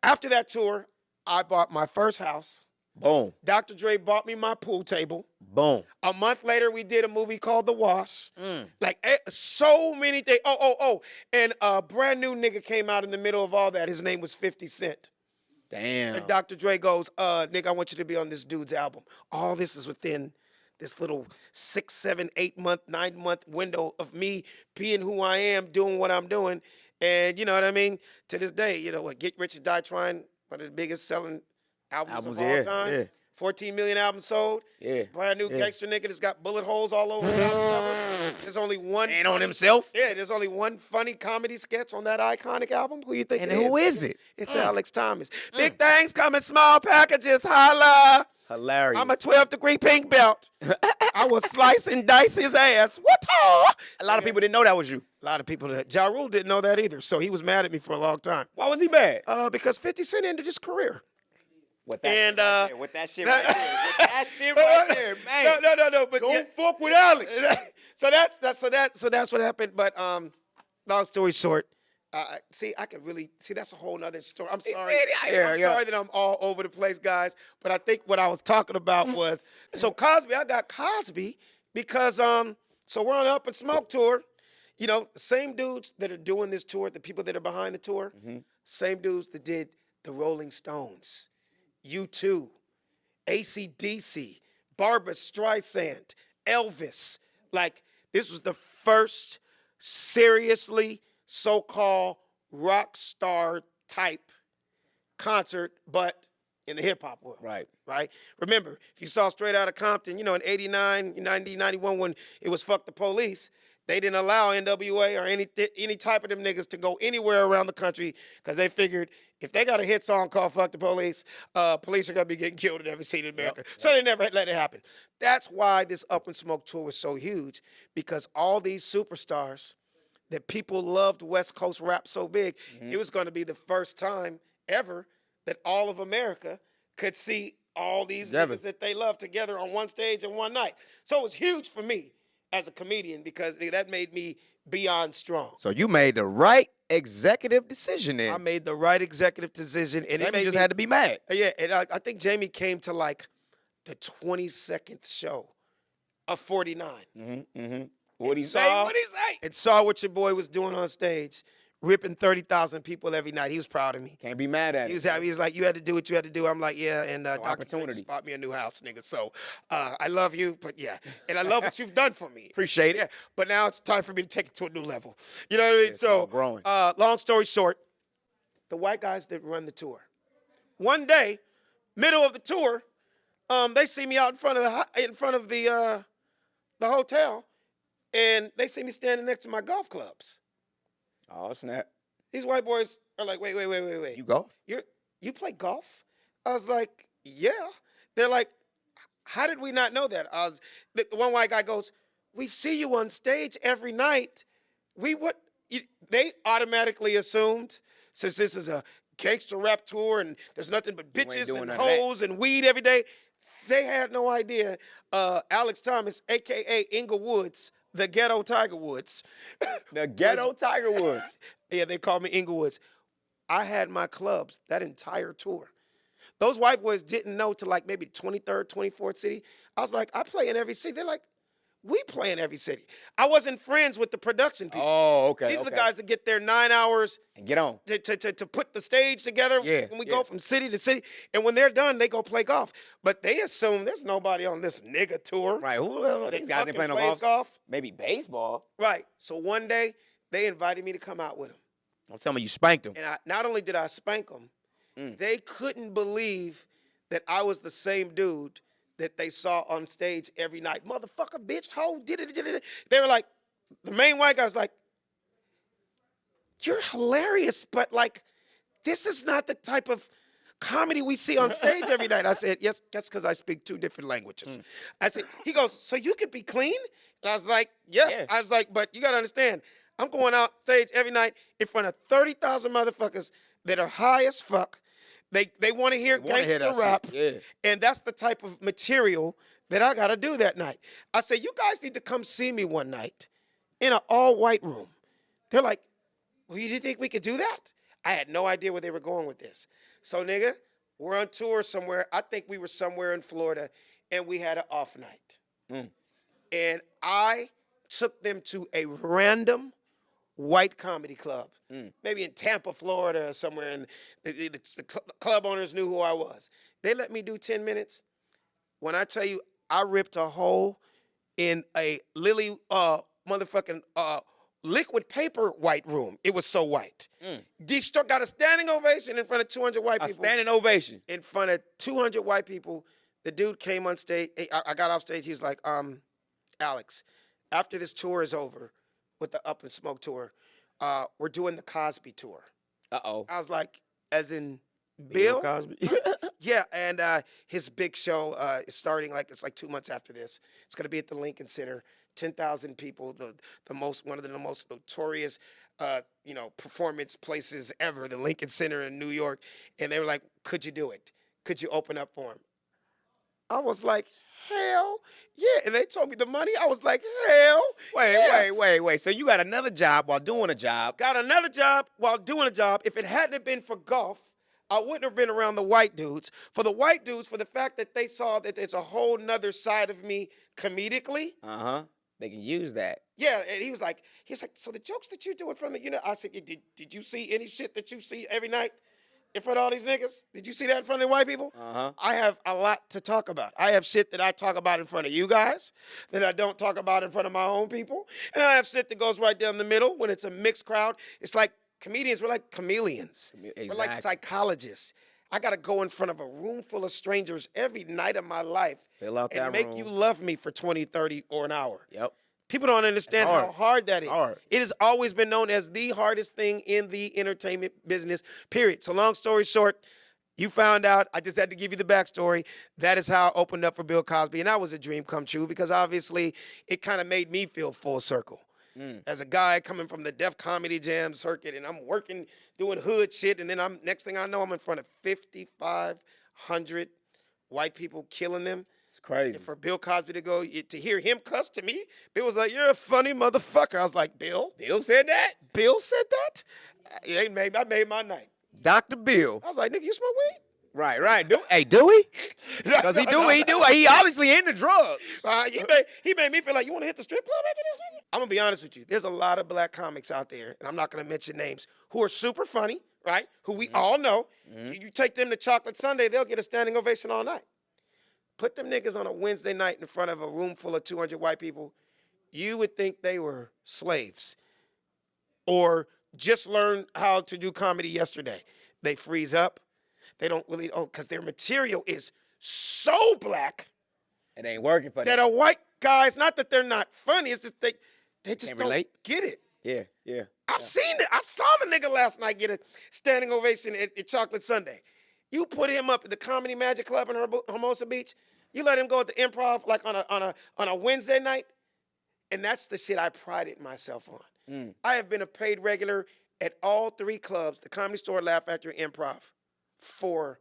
after that tour, I bought my first house. Boom. Dr. Dre bought me my pool table. Boom. A month later, we did a movie called The Wash. Like, so many things. And a brand new nigga came out in the middle of all that. His name was 50 Cent. Damn. And Dr. Dre goes, nigga, I want you to be on this dude's album. All this is within this little 6, 7, 8 month, 9 month window of me being who I am, doing what I'm doing. And you know what I mean? To this day, Get Rich or Die Trying, one of the biggest selling albums of all time. Yeah. 14 million albums sold. Yeah. This brand new gangster nigga that's got bullet holes all over the album cover. There's only one. And on himself? Yeah, there's only one funny comedy sketch on that iconic album. Who you think And it is? who is it? It's Alex Thomas. Big things come in small packages. Holla. Hilarious. I'm a 12-degree pink belt. I will slice and dice his ass. What? A lot of people didn't know that was you. A lot of people. Ja Rule didn't know that either, so he was mad at me for a long time. Why was he mad? Because 50 Cent ended his career. With that And, shit right there. With that shit right there. With that shit right there, man. No. But Don't fuck with Alex. So that's what happened. But long story short, I could really see that's a whole nother story. I'm sorry. Sorry that I'm all over the place, guys. But I think what I was talking about was Cosby. I got Cosby because so we're on the Up and Smoke tour. The same dudes that are doing this tour, the people that are behind the tour, same dudes that did the Rolling Stones, U2, AC/DC, Barbra Streisand, Elvis. Like, this was the first seriously so-called rock star type concert, but in the hip hop world. Right. Remember, if you saw Straight Outta Compton, in 89, 90, 91, when it was Fuck the Police, they didn't allow NWA or any type of them niggas to go anywhere around the country because they figured if they got a hit song called Fuck the Police, police are going to be getting killed in every city in America. So they never let it happen. That's why this Up and Smoke tour was so huge, because all these superstars that people loved West Coast rap so big, it was going to be the first time ever that all of America could see all these niggas that they love together on one stage in one night. So it was huge for me as a comedian because that made me beyond strong. So you made the right executive decision then. I made the right executive decision, and Jamie just had to be mad. Yeah, and I think Jamie came to like the 22nd show of 49. What'd he say? And saw what your boy was doing on stage, ripping 30,000 people every night. He was proud of me. Can't be mad at He it. was happy. He was like, you had to do what you had to do. I'm like, yeah, and Dr. opportunity. just bought me a new house, nigga. So I love you, but yeah. And I love what you've done for me. Appreciate it. Yeah, but now it's time for me to take it to a new level. You know what I mean? It's all growing. Long story short, the white guys that run the tour. One day, middle of the tour, they see me out in front of the hotel, and they see me standing next to my golf clubs. Oh, snap. These white boys are like, wait. You golf? You play golf? I was like, yeah. They're like, how did we not know that? The one white guy goes, we see you on stage every night. They automatically assumed, since this is a gangster rap tour and there's nothing but bitches and hoes and weed every day, they had no idea. Alex Thomas, a.k.a. Inglewoods, the ghetto Tiger Woods. The ghetto Tiger Woods. Yeah, they called me Inglewoods. I had my clubs that entire tour. Those white boys didn't know till like maybe 23rd, 24th city. I was like, I play in every city. They're like, we play in every city. I wasn't friends with the production people. Oh, okay. These are the guys that get there 9 hours and get on to put the stage together when we go from city to city. And when they're done, they go play golf. But they assume there's nobody on this nigga tour. Right. Who these guys ain't playing no golf? Maybe baseball. Right. So one day, they invited me to come out with them. Don't tell me you spanked them. And not only did I spank them, they couldn't believe that I was the same dude that they saw on stage every night. Motherfucker, bitch, hoe, did it. They were like, the main white guy was like, you're hilarious, but like, this is not the type of comedy we see on stage every night. I said, yes, that's because I speak 2 different languages. I said, he goes, so you could be clean? And I was like, yes. Yeah. I was like, but you got to understand, I'm going out stage every night in front of 30,000 motherfuckers that are high as fuck. They want to hear gangster rap, and that's the type of material that I got to do that night. I said, you guys need to come see me one night in an all-white room. They're like, well, you didn't think we could do that? I had no idea where they were going with this. So, nigga, we're on tour somewhere. I think we were somewhere in Florida, and we had an off night. And I took them to a random white comedy club, maybe in Tampa, Florida, or somewhere. And the club owners knew who I was. They let me do 10 minutes. When I tell you, I ripped a hole in a lily motherfucking liquid paper white room. It was so white. Got a standing ovation in front of 200 white people. A standing ovation? In front of 200 white people. The dude came on stage. I got off stage. He was like, Alex, after this tour is over, with the Up and Smoke tour, we're doing the Cosby tour. Uh-oh. I was like, as in Bill Cosby? Yeah, and his big show is starting it's like 2 months after this. It's going to be at the Lincoln Center, 10,000 people, one of the most notorious performance places ever, the Lincoln Center in New York. And they were like, could you do it? Could you open up for him? I was like, hell yeah. And they told me the money. I was like, hell Wait. So you got another job while doing a job. Got another job while doing a job. If it hadn't been for golf, I wouldn't have been around the white dudes. For the white dudes, for the fact that they saw that there's a whole nother side of me comedically. They can use that. Yeah, and he's like, so the jokes that you do in front of, I said, did you see any shit that you see every night in front of all these niggas? Did you see that in front of the white people? I have a lot to talk about. I have shit that I talk about in front of you guys that I don't talk about in front of my own people. And I have shit that goes right down the middle when it's a mixed crowd. It's like comedians, we're like chameleons. Exactly. We're like psychologists. I got to go in front of a room full of strangers every night of my life and make you love me for 20, 30, or an hour. Yep. People don't understand how hard that is. It has always been known as the hardest thing in the entertainment business, period. So long story short, you found out. I just had to give you the backstory. That is how I opened up for Bill Cosby. And that was a dream come true because obviously it kind of made me feel full circle. as a guy coming from the Def Comedy Jam circuit, and I'm working, doing hood shit, and then next thing I know, I'm in front of 5,500 white people killing them. It's crazy. And for Bill Cosby to hear him cuss to me, Bill was like, "You're a funny motherfucker." I was like, "Bill? Bill said that? Bill said that?" I made my night. Dr. Bill. I was like, "Nigga, you smoke weed?" Right. Do he? Because he do. He obviously into drugs. He made me feel like, you want to hit the strip club after this? I'm going to be honest with you. There's a lot of black comics out there, and I'm not going to mention names, who are super funny, right? Who we all know. You take them to Chocolate Sunday, they'll get a standing ovation all night. Put them niggas on a Wednesday night in front of a room full of 200 white people, you would think they were slaves or just learned how to do comedy yesterday. They freeze up. They don't really, because their material is so black. It ain't working for them. That a white guy, it's not that they're not funny, it's just they just Can't don't relate? get it. Yeah. I've seen it. I saw the nigga last night get a standing ovation at Chocolate Sunday. You put him up at the Comedy Magic Club in Hermosa Beach, you let him go at the Improv like on a Wednesday night, and that's the shit I prided myself on. I have been a paid regular at all three clubs, the Comedy Store, Laugh Factory, Improv, for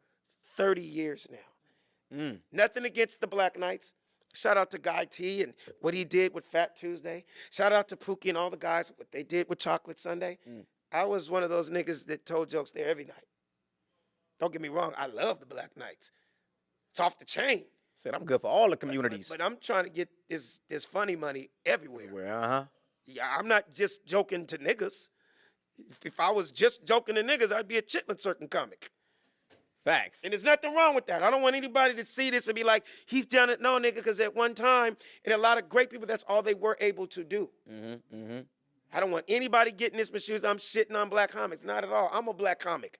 30 years now. Nothing against the Black Knights. Shout out to Guy T and what he did with Fat Tuesday. Shout out to Pookie and all the guys, what they did with Chocolate Sunday. I was one of those niggas that told jokes there every night. Don't get me wrong, I love the Black Knights. It's off the chain. Said I'm good for all the communities. But I'm trying to get this funny money everywhere. Uh-huh. Yeah, I'm not just joking to niggas. If I was just joking to niggas, I'd be a chitlin circus comic. Facts. And there's nothing wrong with that. I don't want anybody to see this and be like, he's done it. No, nigga, because at one time, and a lot of great people, that's all they were able to do. I don't want anybody getting this confused. I'm shitting on black comics. Not at all. I'm a black comic.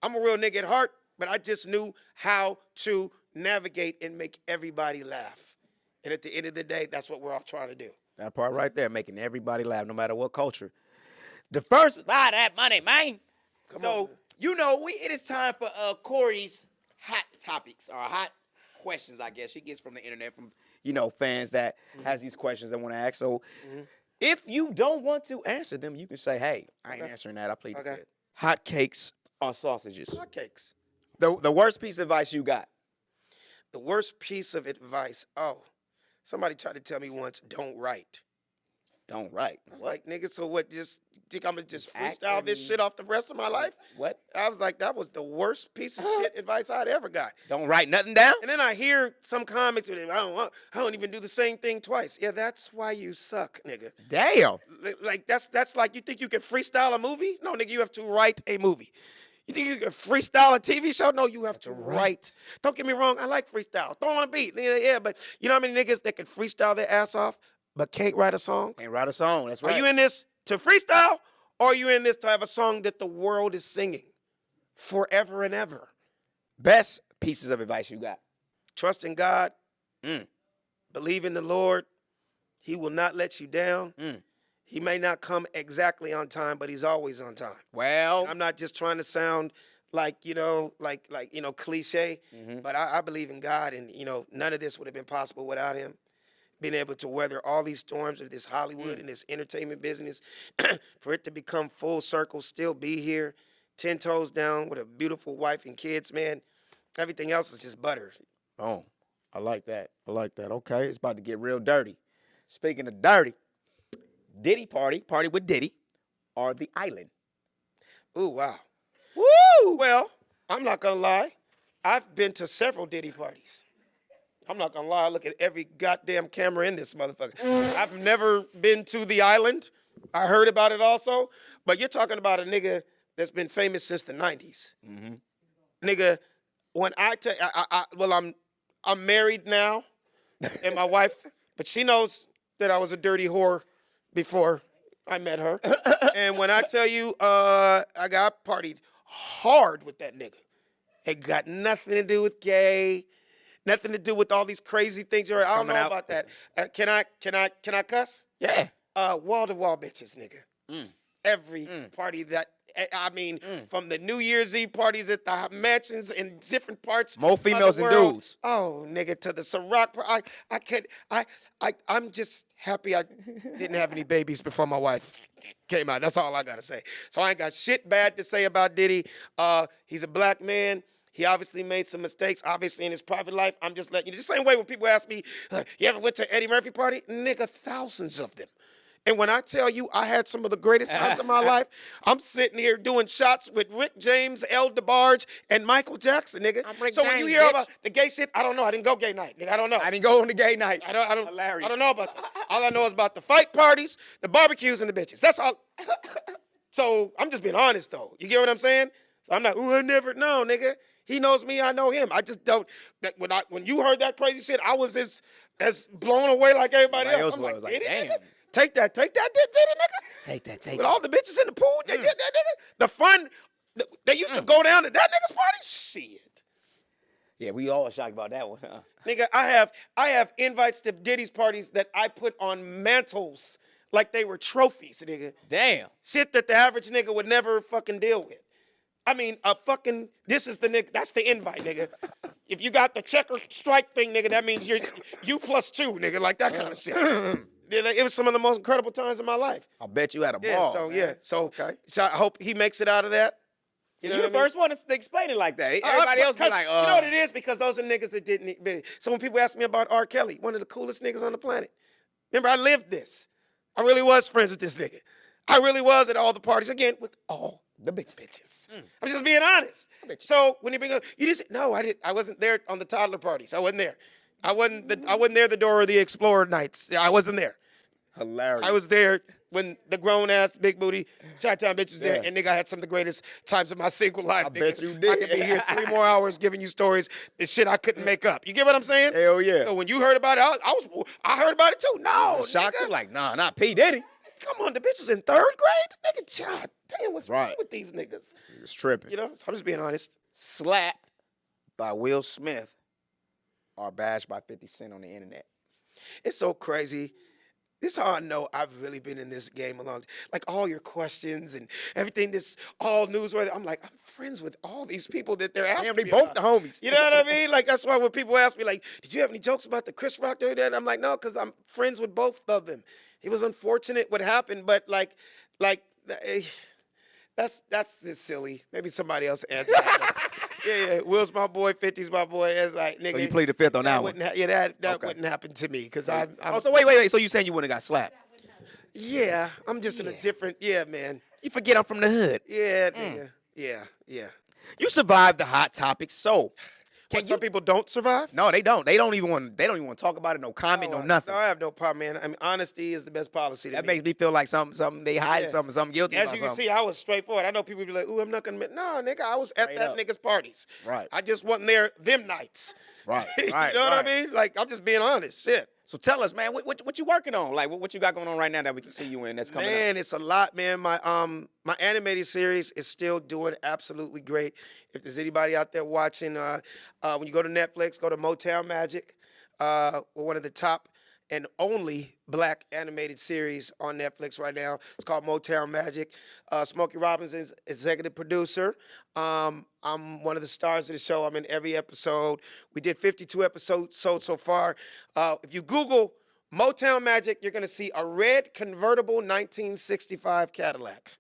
I'm a real nigga at heart, but I just knew how to navigate and make everybody laugh. And at the end of the day, that's what we're all trying to do. That part right there, making everybody laugh, no matter what culture. The first, buy that money, man. Come on, man. You know, it is time for Corey's hot topics or hot questions, I guess she gets from the internet, from, fans that has these questions they want to ask. So if you don't want to answer them, you can say, hey, I ain't answering that. I plead the fifth. Hot cakes or sausages? Hot cakes. The worst piece of advice you got? The worst piece of advice. Somebody tried to tell me once, don't write. Don't write. I was like, nigga, so what, just think I'm going to just freestyle this shit off the rest of my life? What? I was like, that was the worst piece of shit advice I'd ever got. Don't write nothing down? And then I hear some comics with him, I don't even do the same thing twice. Yeah, that's why you suck, nigga. Damn. Like, that's like, you think you can freestyle a movie? No, nigga, you have to write a movie. You think you can freestyle a TV show? No, you have to write. Don't get me wrong, I like freestyle. Throw on a beat. Yeah, but you know how many niggas that can freestyle their ass off but can't write a song? Can't write a song, that's right. Are you in this to freestyle, or are you in this to have a song that the world is singing forever and ever? Best pieces of advice you got? Trust in God. Believe in the Lord. He will not let you down. He may not come exactly on time, but he's always on time. Well, and I'm not just trying to sound like, cliche, but I believe in God, and, none of this would have been possible without him. Being able to weather all these storms of this Hollywood and this entertainment business, for it to become full circle, still be here, 10 toes down with a beautiful wife and kids, man. Everything else is just butter. Oh, I like that. Okay, it's about to get real dirty. Speaking of dirty, Diddy party with Diddy, or The Island? Ooh, wow. Woo! Well, I'm not going to lie. I've been to several Diddy parties. I'm not going to lie. I look at every goddamn camera in this motherfucker. I've never been to The Island. I heard about it also. But you're talking about a nigga that's been famous since the 90s. Nigga, when I tell I'm married now, and my wife, but she knows that I was a dirty whore before I met her. And when I tell you, I got partied hard with that nigga. It got nothing to do with gay, nothing to do with all these crazy things. I don't know about that. Can I cuss? Yeah. Wall to wall bitches, nigga. Every party that I mean, from the New Year's Eve parties at the mansions in different parts. More females of the than world. dudes. Oh, nigga, to the Ciroc. I'm just happy I didn't have any babies before my wife came out. That's all I gotta say. So I ain't got shit bad to say about Diddy. He's a black man. He obviously made some mistakes, obviously, in his private life. I'm just letting you. The same way when people ask me, you ever went to Eddie Murphy party? Nigga, thousands of them. And when I tell you I had some of the greatest times of my life, I'm sitting here doing shots with Rick James, El DeBarge, and Michael Jackson, nigga. So when you hear about the gay shit, I don't know. I didn't go gay night, nigga. I don't know. I didn't go on the gay night. I don't. Hilarious. I don't know about that. All I know is about the fight parties, the barbecues, and the bitches. That's all. So I'm just being honest, though. You get what I'm saying? So I'm not. I never. No, nigga. He knows me. I know him. I just don't. That when you heard that crazy shit, I was as blown away like everybody else. I'm like, damn. Nigga? Take that, did it, nigga? Take that. With all the bitches in the pool, they did that, nigga. The fun, they used to go down to that nigga's party. Shit. Yeah, we all shocked about that one, huh? Nigga, I have invites to Diddy's parties that I put on mantles like they were trophies, nigga. Damn. Shit that the average nigga would never fucking deal with. I mean, this is the nigga, that's the invite, nigga. If you got the checker strike thing, nigga, that means you're you plus two, nigga, like that kind of shit. It was some of the most incredible times of my life. I bet you had a ball. So I hope he makes it out of that. You're the first one to explain it like that. Everybody else be like, You know what it is? Because those are niggas that didn't. So when people ask me about R. Kelly, one of the coolest niggas on the planet. Remember, I lived this. I really was friends with this nigga. I really was at all the parties, again, with all the big bitches. I'm just being honest. So when you bring up, you just no, I wasn't there on the toddler parties. I wasn't there. I wasn't there the door of the Explorer nights. I wasn't there. Hilarious. I was there when the grown ass big booty Chi-Town bitch was there, and nigga, I had some of the greatest times of my single life. I bet you did. I could be here 3 more hours giving you stories, the shit I couldn't make up. You get what I'm saying? Hell yeah. So when you heard about it, I heard about it too. No, shocked nigga. you like, nah, not P Diddy. Come on, the bitch was in 3rd grade, nigga. God damn, what's wrong with these niggas? It's tripping. You know, I'm just being honest. Slap by Will Smith are bashed by 50 Cent on the internet. It's so crazy. This is how I know I've really been in this game a long time. Like all your questions and everything, this all newsworthy. I'm like, I'm friends with all these people that they're asking me both about. the homies. You know what I mean? Like that's why when people ask me, like, did you have any jokes about the Chris Rock dude? And I'm like, no, because I'm friends with both of them. It was unfortunate what happened, but that's just silly. Maybe somebody else answered that. Yeah. Will's my boy, 50's my boy. It's like, nigga. So you plead the fifth on that one? That wouldn't happen to me because I'm. So wait. So you saying you wouldn't have got slapped? Yeah, I'm just in a different. Yeah, man. You forget I'm from the hood. Yeah, nigga. Yeah. You survived the hot topics, so. Some people don't survive? No, they don't. They don't even want to talk about it. No comment. No nothing. No, I have no problem, man. I mean, honesty is the best policy. That makes me feel like something they hide something guilty. As you can see, I was straightforward. I know people be like, "Ooh, I'm not gonna." No, nigga, I was at that nigga's parties. Right. I just wasn't there them nights. Right. You know what I mean? Like I'm just being honest. Shit. So tell us, man, what you working on? Like, what you got going on right now that we can see you in that's coming up? Man, it's a lot, man. My animated series is still doing absolutely great. If there's anybody out there watching, when you go to Netflix, go to Motown Magic. We're one of the top and only black animated series on Netflix right now. It's called Motown Magic. Smokey Robinson's executive producer. I'm one of the stars of the show. I'm in every episode. We did 52 episodes so far. If you Google Motown Magic, you're going to see a red convertible 1965 Cadillac.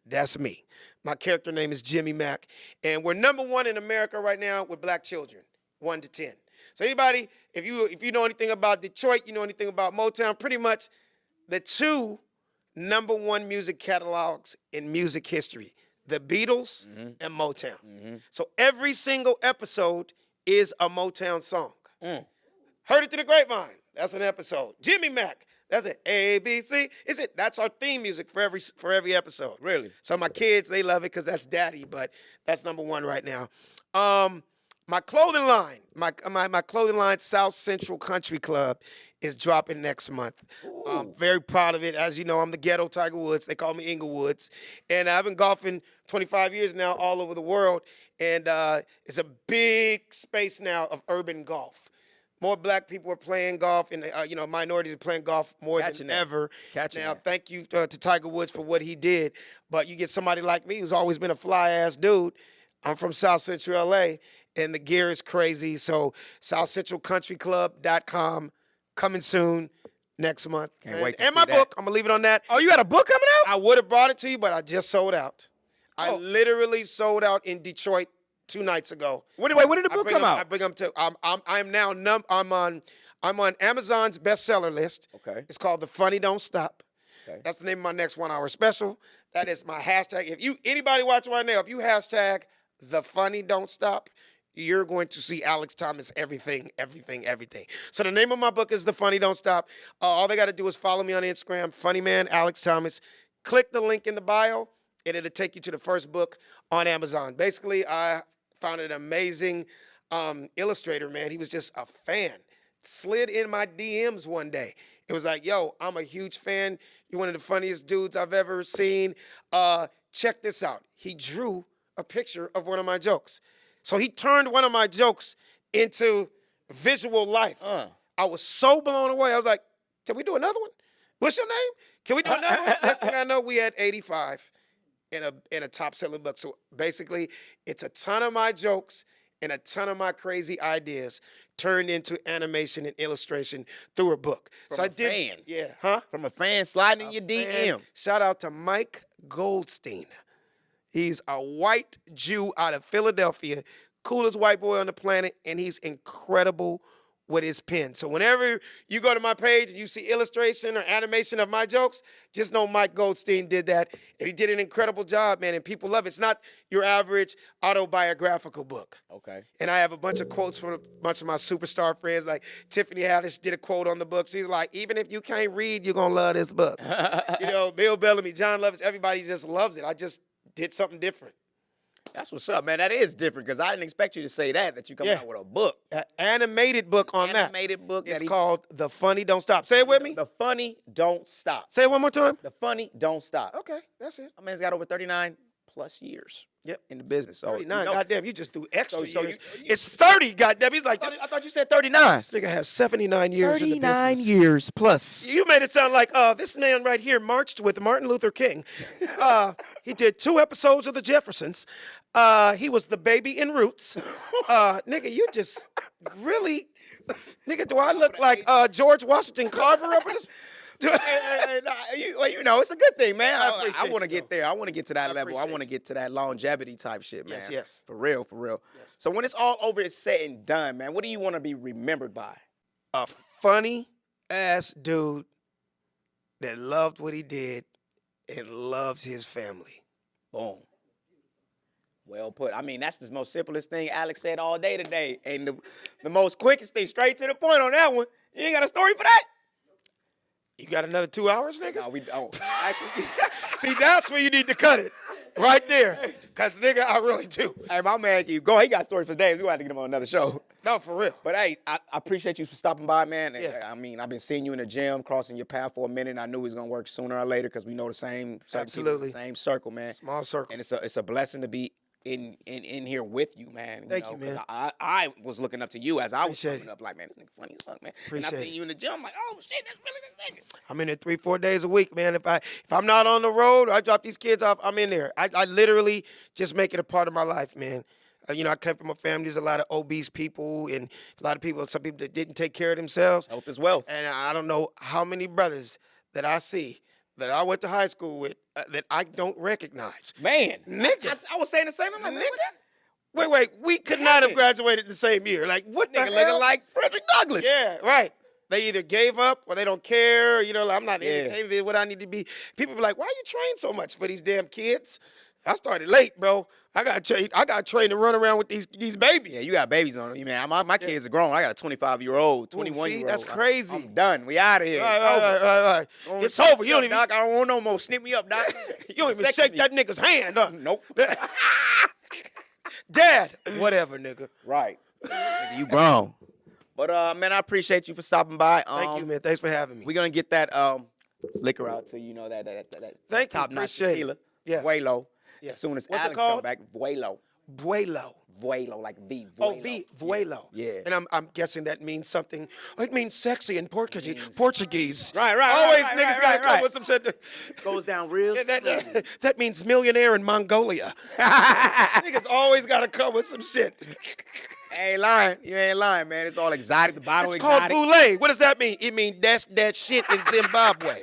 That's me. My character name is Jimmy Mack. And we're #1 in America right now with black children, 1 to 10. So anybody, if you know anything about Detroit, you know anything about Motown, pretty much the 2 #1 music catalogs in music history, the Beatles and Motown. So every single episode is a Motown song. Heard it to the grapevine. That's an episode. Jimmy Mack. That's it. A, B, C. That's our theme music for every episode. Really? So my kids, they love it because that's daddy, but that's #1 right now. My clothing line, my clothing line, South Central Country Club, is dropping next month. I'm very proud of it. As you know, I'm the ghetto Tiger Woods. They call me Inglewoods. And I've been golfing 25 years now all over the world. And it's a big space now of urban golf. more black people are playing golf, and minorities are playing golf more Catching than that. ever. Catching now, that. thank you to Tiger Woods for what he did. But you get somebody like me who's always been a fly ass dude. I'm from South Central LA, and the gear is crazy. So SouthCentralCountryClub.com coming soon next month. Can't wait to and see my that. book, I'm gonna leave it on that. Oh, you got a book coming out? I would have brought it to you, but I just sold out. I Oh. literally sold out in Detroit 2 nights ago. When did the book come I out? bring them to. I'm now I'm on Amazon's bestseller list. Okay. It's called The Funny Don't Stop. Okay. That's the name of my next 1 hour special. That is my hashtag. If anybody watching right now, if you hashtag The Funny Don't Stop, you're going to see Alex Thomas everything. So the name of my book is The Funny Don't Stop. All they got to do is follow me on Instagram, Funny Man Alex Thomas. Click the link in the bio, and it'll take you to the first book on Amazon. Basically, I found an amazing illustrator, man. He was just a fan. Slid in my DMs one day. It was like, yo, I'm a huge fan. You're one of the funniest dudes I've ever seen. Check this out. He drew a picture of one of my jokes. So he turned one of my jokes into visual life. I was so blown away. I was like, can we do another one? What's your name? Can we do another one? Next thing I know, we had 85 in a top-selling book. So basically, it's a ton of my jokes and a ton of my crazy ideas turned into animation and illustration through a book. From a fan. Yeah, huh? From a fan sliding in your DM. And shout out to Mike Goldstein. He's a white Jew out of Philadelphia, coolest white boy on the planet, and he's incredible with his pen. So whenever you go to my page and you see illustration or animation of my jokes, just know Mike Goldstein did that, and he did an incredible job, man, and people love it. It's not your average autobiographical book. Okay. And I have a bunch of quotes from a bunch of my superstar friends, like Tiffany Haddish did a quote on the book. She's like, even if you can't read, you're going to love this book. Bill Bellamy, John Lovitz, everybody just loves it. I just did something different. That's what's up, man. That is different because I didn't expect you to say that you come out with a book. An animated book on that. Animated book. It's called The Funny Don't Stop. Say it with me. The Funny Don't Stop. Say it one more time. The Funny Don't Stop. Okay, that's it. My man's got over 39 plus years. Yep. In the business. So, 39, goddamn, you just do extra So years. It's 30, goddamn. He's like, I thought you said 39. This nigga has 79 years in the business. 39 years plus. You made it sound like this man right here marched with Martin Luther King. He did 2 episodes of The Jeffersons. He was the baby in Roots. Nigga, you just really, nigga, do I look like George Washington Carver up in this? It's a good thing, man. I appreciate want to you, get there. I want to get to that level. I appreciate want to get to that longevity type shit, man. Yes. For real. Yes. So when it's all over, it's said and done, man. What do you want to be remembered by? A funny ass dude that loved what he did and loves his family. Boom. Well put. I mean, that's the most simplest thing Alex said all day today. And the most quickest thing, straight to the point on that one. You ain't got a story for that? You got another 2 hours, nigga? No, we don't. Actually, See, that's where you need to cut it. Right there. Because, nigga, I really do. hey, my man, keep going. He got a story for days. We're going to have to get him on another show. No, for real. But, hey, I appreciate you for stopping by, man. Yeah. I mean, I've been seeing you in the gym, crossing your path for a minute. I knew we was going to work sooner or later because we know the same certain people in Absolutely. the same circle, man. Small circle. And it's a blessing to be in here with you, man. Thank you, man. 'Cause I was looking up to you as I was Appreciate coming it. up, like, man, this nigga funny as fuck, man. Appreciate and I seen it. you in the gym, I'm like, oh shit, that's really this nigga. I'm in there 3-4 days a week, man. If I'm not on the road, I drop these kids off, I'm in there. I literally just make it a part of my life, man. I come from a family, there's a lot of obese people and some people that didn't take care of themselves. Health is wealth. And I don't know how many brothers that I see that I went to high school with that I don't recognize. Man, Nigga. I was saying the same. I'm like, man, what that? Wait, we could not have graduated the same year. Like, what the Nigga hell? looking like Frederick Douglass. Yeah, right. They either gave up or they don't care. I'm not Yeah. entertained with what I need to be. People be like, why you train so much for these damn kids? I started late, bro. I got trained to run around with these babies. Yeah, you got babies on you, man. My kids are grown. I got a 25-year-old, 21-year-old. that's crazy. I'm done. We out of here. Right. It's over. You don't even. Doc, I don't want no more. Snip me up, Doc. You don't even shake that nigga's hand, huh? Nope. Dad, whatever, nigga. Right. Nigga, you grown. But man, I appreciate you for stopping by. Thank you, man. Thanks for having me. We're gonna get that liquor out to you, that Thank you. top notch Appreciate it. tequila. Yes. Vuelo. Yeah. As soon as What's it Alex come called? back, Vuelo. Vuelo. vuelo, like V. Oh, Vuelo. vuelo. Yeah. And I'm guessing that means something. It means sexy in Portuguese. Right. Always right, niggas gotta come with some shit. Goes down real smooth. That means millionaire in Mongolia. Niggas always gotta come with some shit. Ain't lying. You ain't lying, man. It's all exotic. The bottle It's exotic. called boule. What does that mean? It means that's that shit in Zimbabwe.